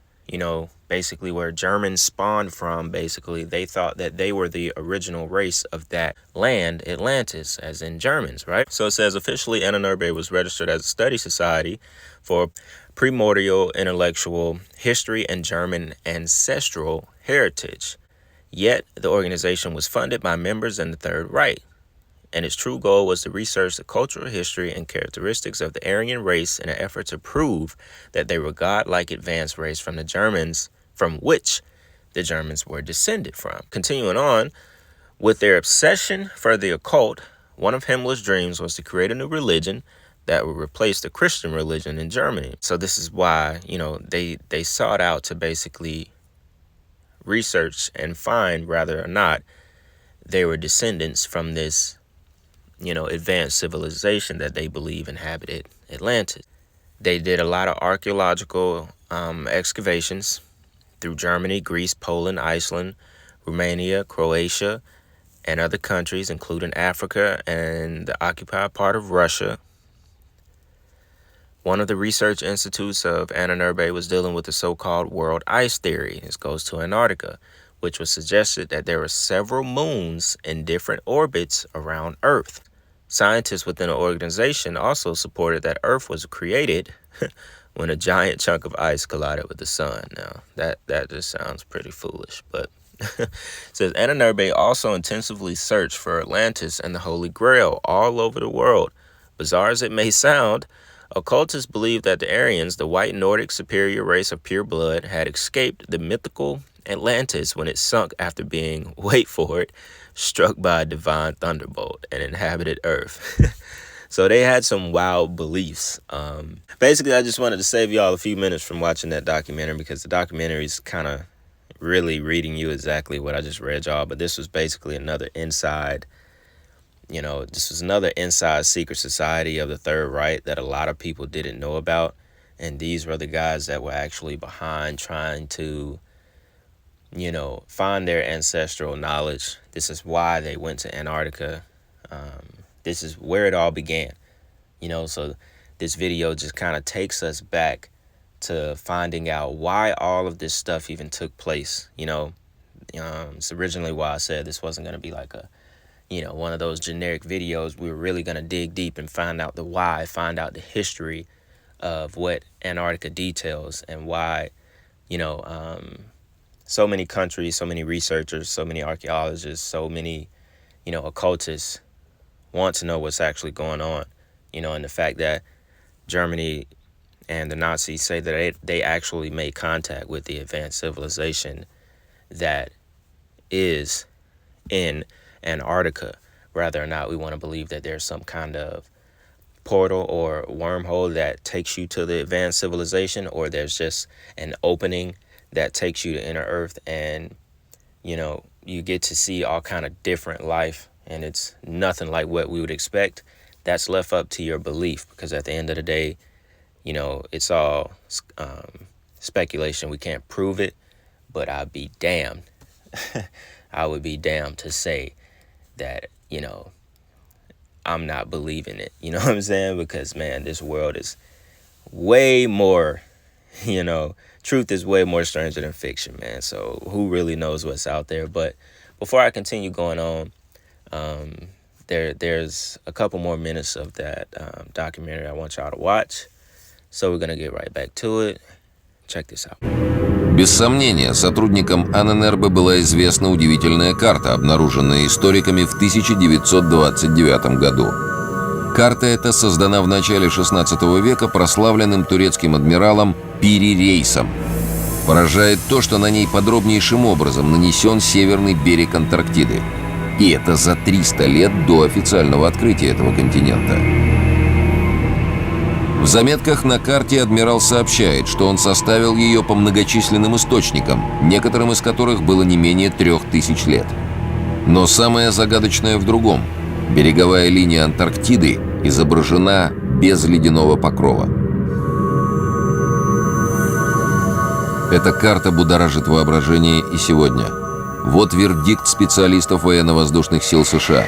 [SPEAKER 1] basically where Germans spawned from, basically they thought that they were the original race of that land, Atlantis, as in Germans, right? So it says officially Antarctica was registered as a study society for primordial intellectual history and German ancestral heritage. Yet the organization was funded by members in the Third Reich, and its true goal was to research the cultural history and characteristics of the Aryan race in an effort to prove that they were godlike advanced race from the Germans, from which the Germans were descended from. Continuing on, with their obsession for the occult, one of Himmler's dreams was to create a new religion that would replace the Christian religion in Germany. So this is why, they sought out to basically research and find whether or not they were descendants from this, advanced civilization that they believe inhabited Atlantis. They did a lot of archaeological excavations through Germany, Greece, Poland, Iceland, Romania, Croatia, and other countries, including Africa and the occupied part of Russia. One of the research institutes of Antarctica was dealing with the so-called world ice theory. This goes to Antarctica, which was suggested that there were several moons in different orbits around Earth. Scientists within the organization also supported that Earth was created when a giant chunk of ice collided with the sun. Now, that just sounds pretty foolish, but it says Antarctica also intensively searched for Atlantis and the Holy Grail all over the world, Bizarre as it may sound, occultists believe that the Aryans, the white Nordic superior race of pure blood, had escaped the mythical Atlantis when it sunk after being, wait for it, struck by a divine thunderbolt and inhabited Earth. So they had some wild beliefs. Basically, I just wanted to save y'all a few minutes from watching that documentary because the documentary is kind of really reading you exactly what I just read y'all. But this was basically another inside, this was another inside secret society of the Third Reich that a lot of people didn't know about. And these were the guys that were actually behind trying to, find their ancestral knowledge. This is why they went to Antarctica. This is where it all began, so this video just kind of takes us back to finding out why all of this stuff even took place. It's originally why I said this wasn't going to be like a, one of those generic videos. We were really going to dig deep and find out the why, find out the history of what Antarctica details and why, so many countries, so many researchers, so many archaeologists, so many, occultists want to know what's actually going on, and the fact that Germany and the Nazis say that they actually made contact with the advanced civilization that is in Antarctica. Whether or not we want to believe that there's some kind of portal or wormhole that takes you to the advanced civilization, or there's just an opening that takes you to inner Earth and, you get to see all kind of different life. And it's nothing like what we would expect. That's left up to your belief, because at the end of the day, it's all speculation. We can't prove it, but I'd be damned. I would be damned to say that, I'm not believing it. You know what I'm saying? Because, man, this world is way more, truth is way more stranger than fiction, man. So who really knows what's out there? But before I continue going on, there's a couple more minutes of that documentary I want y'all to watch. So we're gonna get right back to it. Check this out.
[SPEAKER 5] Без сомнения, сотрудникам АННРБ была известна удивительная карта, обнаруженная историками в 1929 году. Карта эта создана в начале XVI века прославленным турецким адмиралом Пири Рейсом. Поражает то, что на ней подробнейшим образом нанесен северный берег Антарктиды. И это за 300 лет до официального открытия этого континента. В заметках на карте адмирал сообщает, что он составил ее по многочисленным источникам, некоторым из которых было не менее 3000 лет. Но самое загадочное в другом. Береговая линия Антарктиды изображена без ледяного покрова. Эта карта будоражит воображение и сегодня. Вот вердикт специалистов военно-воздушных сил США.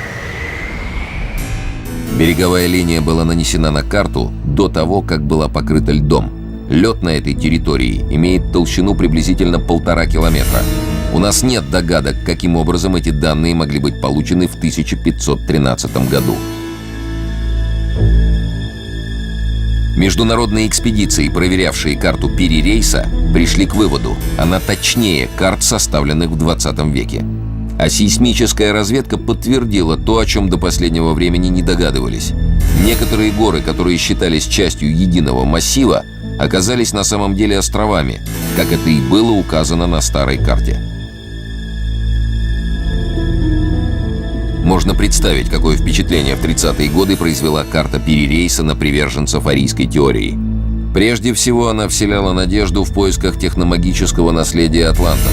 [SPEAKER 5] Береговая линия была нанесена на карту до того, как была покрыта льдом. Лед на этой территории имеет толщину приблизительно 1,5 километра. У нас нет догадок, каким образом эти данные могли быть получены в 1513 году. Международные экспедиции, проверявшие карту Пири Рейса, пришли к выводу, она точнее карт, составленных в 20 веке. А сейсмическая разведка подтвердила то, о чем до последнего времени не догадывались. Некоторые горы, которые считались частью единого массива, оказались на самом деле островами, как это и было указано на старой карте. Можно представить, какое впечатление в 30-е годы произвела карта Пири Рейса на приверженцев арийской теории. Прежде всего, она вселяла надежду в поисках техномагического наследия атлантов.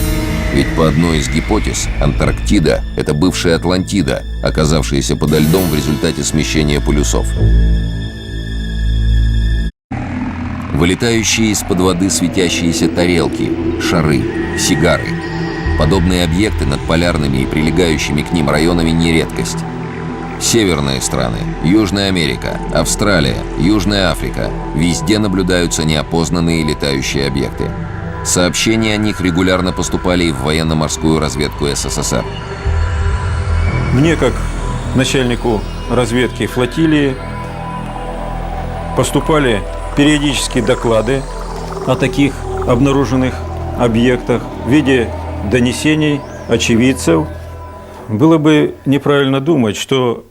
[SPEAKER 5] Ведь по одной из гипотез, Антарктида — это бывшая Атлантида, оказавшаяся подо льдом в результате смещения полюсов. Вылетающие из-под воды светящиеся тарелки, шары, сигары. Подобные объекты над полярными и прилегающими к ним районами не редкость. Северные страны, Южная Америка, Австралия, Южная Африка – везде наблюдаются неопознанные летающие объекты. Сообщения о них регулярно поступали и в военно-морскую разведку СССР.
[SPEAKER 8] Мне, как начальнику разведки флотилии, поступали периодические доклады о таких обнаруженных объектах в виде донесений очевидцев. Было бы неправильно думать, что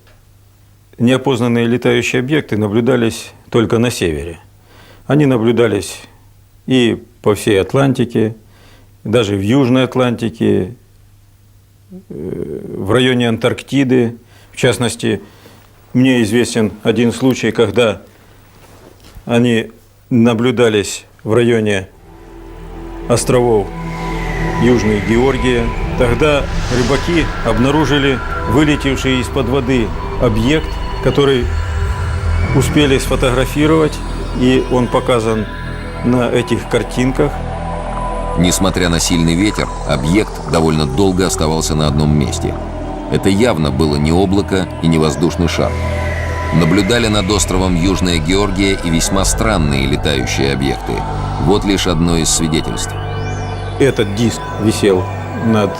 [SPEAKER 8] неопознанные летающие объекты наблюдались только на севере. Они наблюдались и по всей Атлантике, даже в Южной Атлантике, в районе Антарктиды. В частности, мне известен один случай, когда они наблюдались в районе островов Южной Георгии. Тогда рыбаки обнаружили вылетевший из-под воды объект, который успели сфотографировать, и он показан на этих картинках.
[SPEAKER 5] Несмотря на сильный ветер, объект довольно долго оставался на одном месте. Это явно было не облако и не воздушный шар. Наблюдали над островом Южная Георгия и весьма странные летающие объекты. Вот лишь одно из свидетельств.
[SPEAKER 8] Этот диск висел над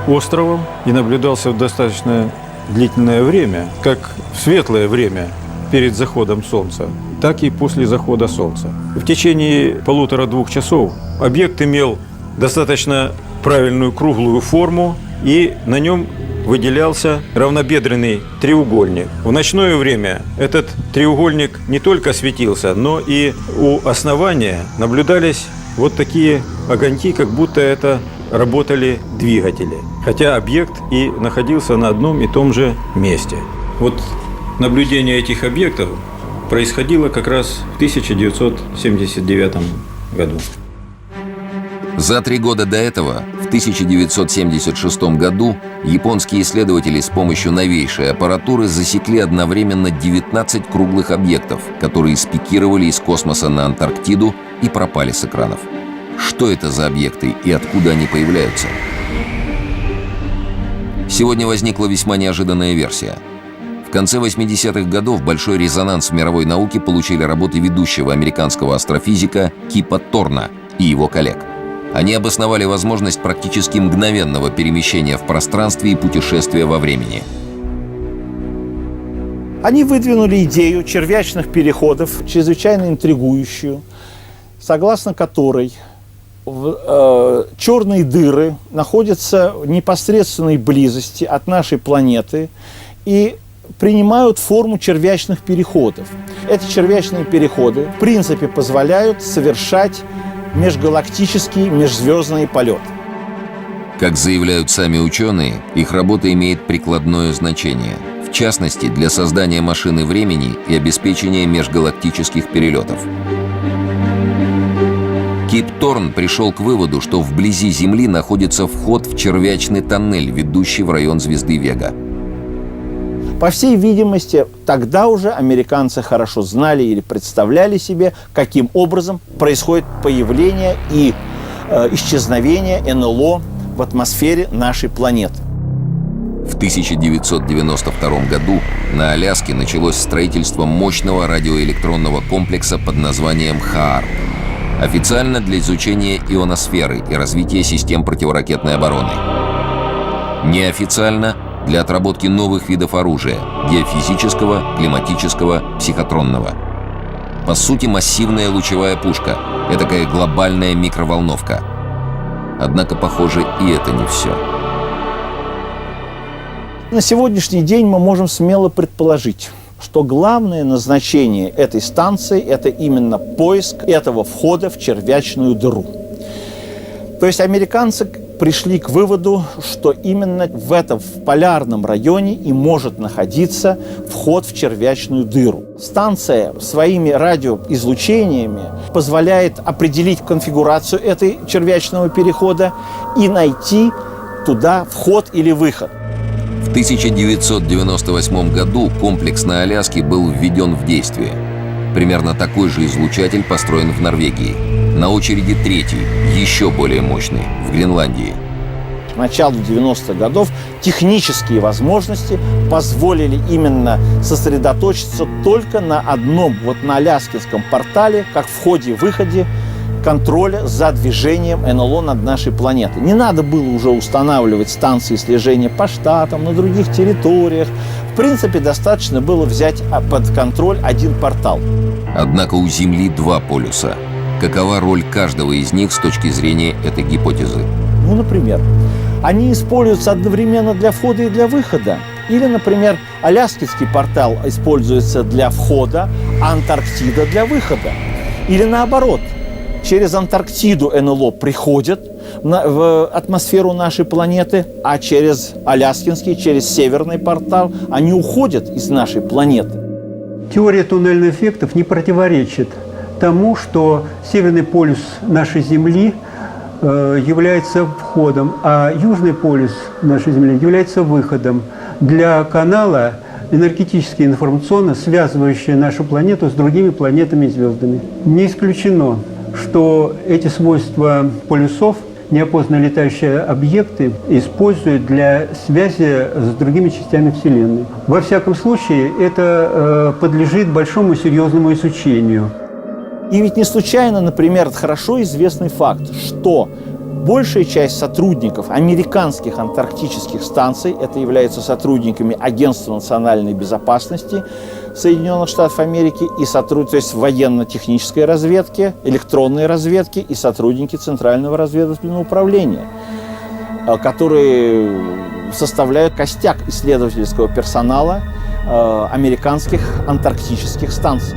[SPEAKER 8] островом и наблюдался в достаточно длительное время, как в светлое время перед заходом солнца, так и после захода солнца. В течение 1,5-2 часов объект имел достаточно правильную круглую форму, и на нем выделялся равнобедренный треугольник. В ночное время этот треугольник не только светился, но и у основания наблюдались вот такие огоньки, как будто это работали двигатели. Хотя объект и находился на одном и том же месте. Вот наблюдение этих объектов происходило как раз в 1979 году.
[SPEAKER 5] За 3 года до этого, в 1976 году, японские исследователи с помощью новейшей аппаратуры засекли одновременно 19 круглых объектов, которые спикировали из космоса на Антарктиду и пропали с экранов. Что это за объекты и откуда они появляются? Сегодня возникла весьма неожиданная версия. В конце 80-х годов большой резонанс в мировой науке получили работы ведущего американского астрофизика Кипа Торна и его коллег. Они обосновали возможность практически мгновенного перемещения в пространстве и путешествия во времени.
[SPEAKER 7] Они выдвинули идею червячных переходов, чрезвычайно интригующую, согласно которой черные дыры находятся в непосредственной близости от нашей планеты и принимают форму червячных переходов. Эти червячные переходы, в принципе, позволяют совершать межгалактический, межзвездный полет.
[SPEAKER 5] Как заявляют сами ученые, их работа имеет прикладное значение. В частности, для создания машины времени и обеспечения межгалактических перелетов. Кип Торн пришел к выводу, что вблизи Земли находится вход в червячный тоннель, ведущий в район звезды Вега.
[SPEAKER 7] По всей видимости, тогда уже американцы хорошо знали или представляли себе, каким образом происходит появление и исчезновение НЛО в атмосфере нашей планеты.
[SPEAKER 5] В 1992 году на Аляске началось строительство мощного радиоэлектронного комплекса под названием ХААРП. Официально для изучения ионосферы и развития систем противоракетной обороны. Неофициально для отработки новых видов оружия – геофизического, климатического, психотронного. По сути, массивная лучевая пушка – этакая глобальная микроволновка. Однако, похоже, и это не все.
[SPEAKER 7] На сегодняшний день мы можем смело предположить, что главное назначение этой станции – это именно поиск этого входа в червячную дыру. То есть американцы пришли к выводу, что именно в этом полярном районе и может находиться вход в червячную дыру. Станция своими радиоизлучениями позволяет определить конфигурацию этой червячного перехода и найти туда вход или выход.
[SPEAKER 5] В 1998 году комплекс на Аляске был введен в действие. Примерно такой же излучатель построен в Норвегии. На очереди третий, еще более мощный, в Гренландии.
[SPEAKER 7] К началу 90-х годов технические возможности позволили именно сосредоточиться только на одном, вот на Аляскинском портале, как входе-выходе контроля за движением НЛО над нашей планетой. Не надо было уже устанавливать станции слежения по штатам, на других территориях. В принципе, достаточно было взять под контроль один портал.
[SPEAKER 5] Однако у Земли 2 полюса. Какова роль каждого из них с точки зрения этой гипотезы?
[SPEAKER 7] Ну, например, они используются одновременно для входа и для выхода. Или, например, Аляскинский портал используется для входа, а Антарктида для выхода. Или наоборот, через Антарктиду НЛО приходят в атмосферу нашей планеты, а через Аляскинский, через Северный портал они уходят из нашей планеты.
[SPEAKER 9] Теория туннельных эффектов не противоречит тому, что Северный полюс нашей Земли является входом, а Южный полюс нашей Земли является выходом для канала энергетически информационно связывающего нашу планету с другими планетами и звездами. Не исключено, что эти свойства полюсов неопознанные летающие объекты используют для связи с другими частями Вселенной. Во всяком случае, это подлежит большому и серьезному изучению.
[SPEAKER 7] И ведь не случайно, например, хорошо известный факт, что большая часть сотрудников американских антарктических станций, это являются сотрудниками Агентства национальной безопасности Соединенных Штатов Америки, то есть военно-технической разведки, электронной разведки и сотрудники Центрального разведывательного управления, которые составляют костяк исследовательского персонала американских антарктических станций.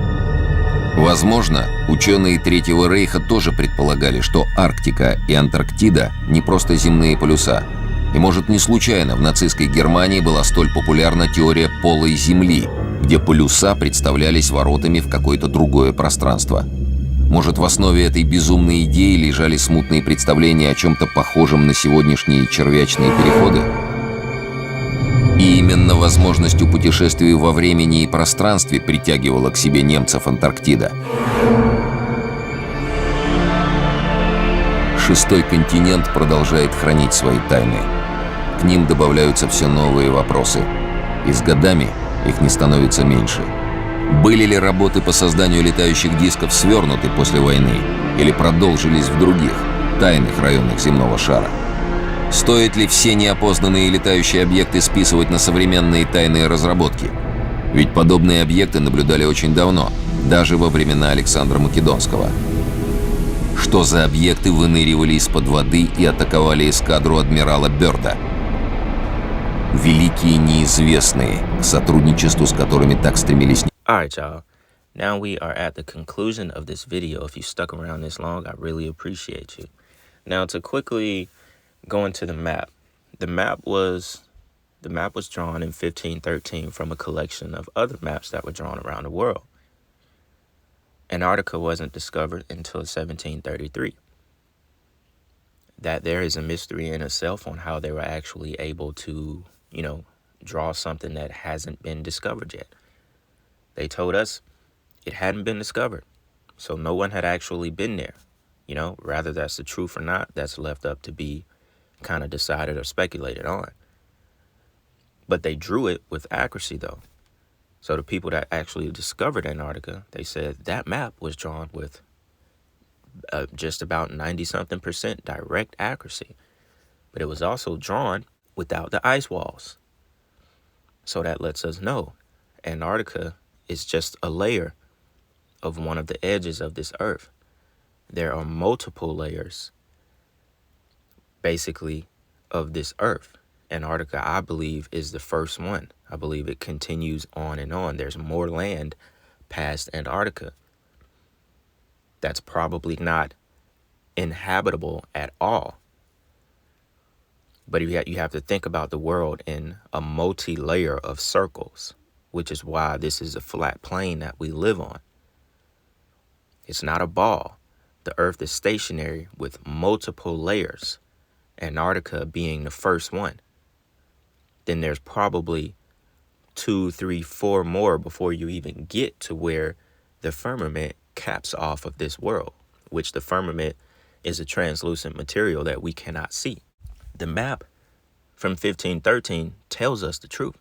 [SPEAKER 5] Возможно, ученые Третьего Рейха тоже предполагали, что Арктика и Антарктида не просто земные полюса. И, может, не случайно в нацистской Германии была столь популярна теория полой Земли, где полюса представлялись воротами в какое-то другое пространство. Может, в основе этой безумной идеи лежали смутные представления о чем-то похожем на сегодняшние червячные переходы? И именно возможностью путешествий во времени и пространстве притягивала к себе немцев Антарктида. Шестой континент продолжает хранить свои тайны. К ним добавляются все новые вопросы. И с годами их не становится меньше. Были ли работы по созданию летающих дисков свернуты после войны или продолжились в других, тайных районах земного шара? Стоит ли все неопознанные летающие объекты списывать на современные тайные разработки? Ведь подобные объекты наблюдали очень давно, даже во времена Александра Македонского. Что за объекты выныривали из-под воды и атаковали эскадру адмирала Бёрда? Великие неизвестные, к сотрудничеству с которыми так стремились.
[SPEAKER 1] Alright, y'all. Now we are at the conclusion of this video. If you stuck around this long, I really appreciate you. Now, to quickly go into the map. The map was drawn in 1513 from a collection of other maps that were drawn around the world. Antarctica wasn't discovered until 1733. That there is a mystery in itself on how they were actually able to, draw something that hasn't been discovered yet. They told us it hadn't been discovered, so no one had actually been there. Whether that's the truth or not, that's left up to be kind of decided or speculated on. But they drew it with accuracy, though. So the people that actually discovered Antarctica, they said that map was drawn with just about 90-something% direct accuracy. But it was also drawn without the ice walls. So that lets us know Antarctica is just a layer of one of the edges of this earth. There are multiple layers, basically, of this earth. Antarctica, I believe, is the first one. I believe it continues on and on. There's more land past Antarctica that's probably not inhabitable at all. But you have to think about the world in a multi-layer of circles, which is why this is a flat plane that we live on. It's not a ball. The Earth is stationary with multiple layers, Antarctica being the first one. Then there's probably 2, 3, 4 more before you even get to where the firmament caps off of this world, which the firmament is a translucent material that we cannot see. The map from 1513 tells us the truth.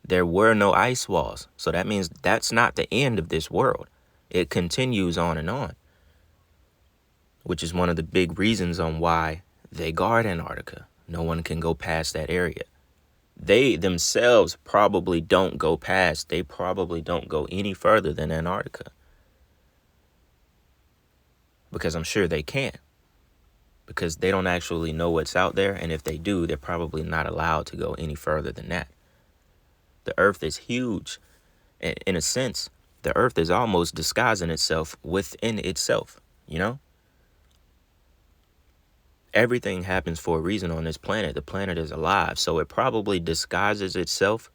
[SPEAKER 1] There were no ice walls, so that means that's not the end of this world. It continues on and on, which is one of the big reasons on why they guard Antarctica. No one can go past that area. They themselves probably don't go past. They probably don't go any further than Antarctica, because I'm sure they can't, because they don't actually know what's out there. And if they do, they're probably not allowed to go any further than that. The earth is huge. In a sense, the earth is almost disguising itself within itself, you know? Everything happens for a reason on this planet. The planet is alive, so it probably disguises itself,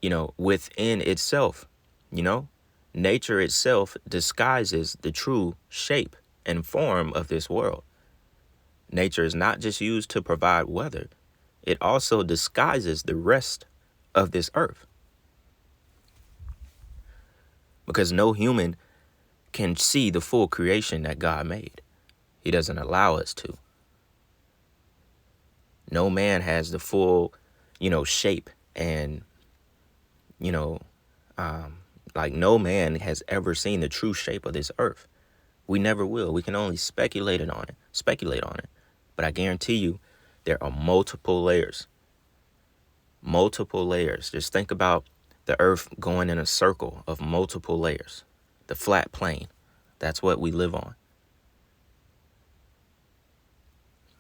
[SPEAKER 1] you know, within itself, you know? Nature itself disguises the true shape and form of this world. Nature is not just used to provide weather. It also disguises the rest of this earth. Because no human can see the full creation that God made. He doesn't allow us to. No man has the full, you know, shape and, you know, like no man has ever seen the true shape of this earth. We never will. We can only speculate on it. But I guarantee you, there are multiple layers. Multiple layers. Just think about the earth going in a circle of multiple layers. The flat plane. That's what we live on.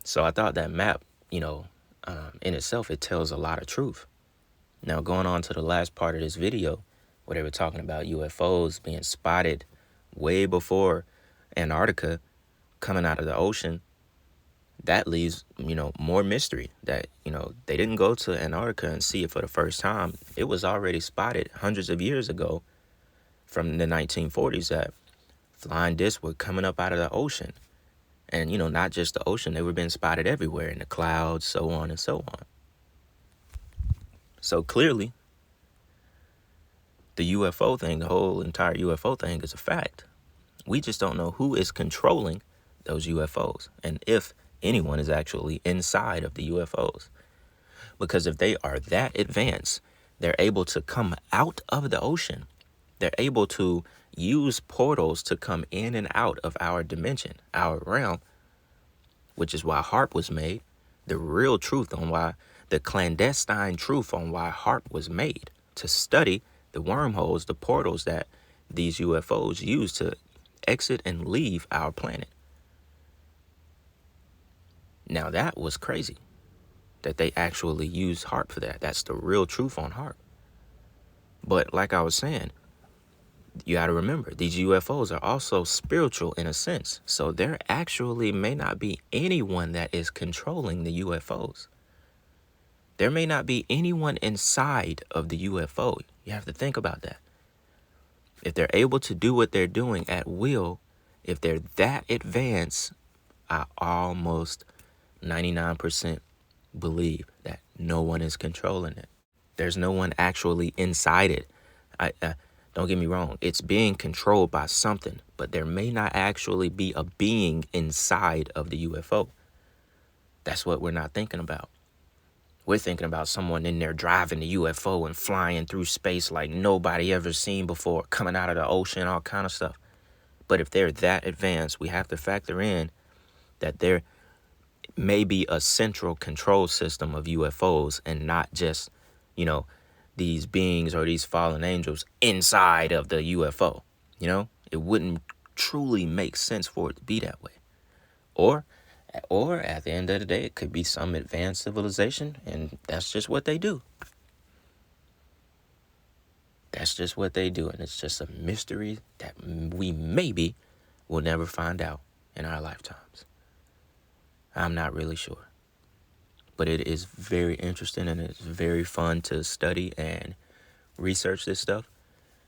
[SPEAKER 1] So I thought that map, you know, in itself, it tells a lot of truth. Now, going on to the last part of this video, where they were talking about UFOs being spotted way before Antarctica coming out of the ocean, that leaves, you know, more mystery that, you know, they didn't go to Antarctica and see it for the first time. It was already spotted hundreds of years ago from the 1940s that flying discs were coming up out of the ocean. And, you know, not just the ocean, they were being spotted everywhere in the clouds, so on and so on. So clearly, the UFO thing, the whole entire UFO thing is a fact. We just don't know who is controlling those UFOs and if anyone is actually inside of the UFOs. Because if they are that advanced, they're able to come out of the ocean. They're able to use portals to come in and out of our dimension, our realm, which is why HARP was made. The real truth on why, the clandestine truth on why HARP was made, to study the wormholes, the portals that these UFOs use to exit and leave our planet. Now that was crazy, that they actually used HARP for that. That's the real truth on HARP. But like I was saying, you got to remember, these UFOs are also spiritual in a sense. So there actually may not be anyone that is controlling the UFOs. There may not be anyone inside of the UFO. You have to think about that. If they're able to do what they're doing at will, if they're that advanced, I almost 99% believe that no one is controlling it. There's no one actually inside it. Don't get me wrong. It's being controlled by something, but there may not actually be a being inside of the UFO. That's what we're not thinking about. We're thinking about someone in there driving the UFO and flying through space like nobody ever seen before, coming out of the ocean, all kind of stuff. But if they're that advanced, we have to factor in that there may be a central control system of UFOs and not just, you know, these beings or these fallen angels inside of the UFO. You know, it wouldn't truly make sense for it to be that way. Or at the end of the day, it could be some advanced civilization, and that's just what they do. That's just what they do, and it's just a mystery that we maybe will never find out in our lifetimes. I'm not really sure. But it is very interesting, and it's very fun to study and research this stuff.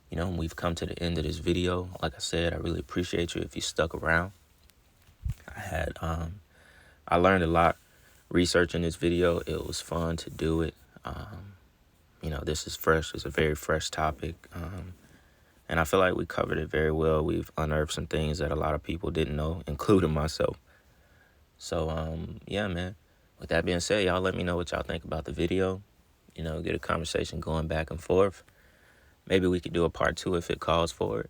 [SPEAKER 1] You know, we've come to the end of this video. Like I said, I really appreciate you if you stuck around. I learned a lot researching this video. It was fun to do it. You know, this is fresh. It's a very fresh topic. And I feel like we covered it very well. We've unearthed some things that a lot of people didn't know, including myself. So, yeah, man. With that being said, y'all let me know what y'all think about the video. You know, get a conversation going back and forth. Maybe we could do a part 2 if it calls for it.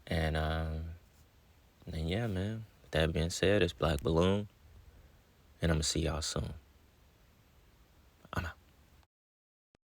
[SPEAKER 1] And yeah, man. With that being said, it's Black Balloon. And I'm going to see y'all soon.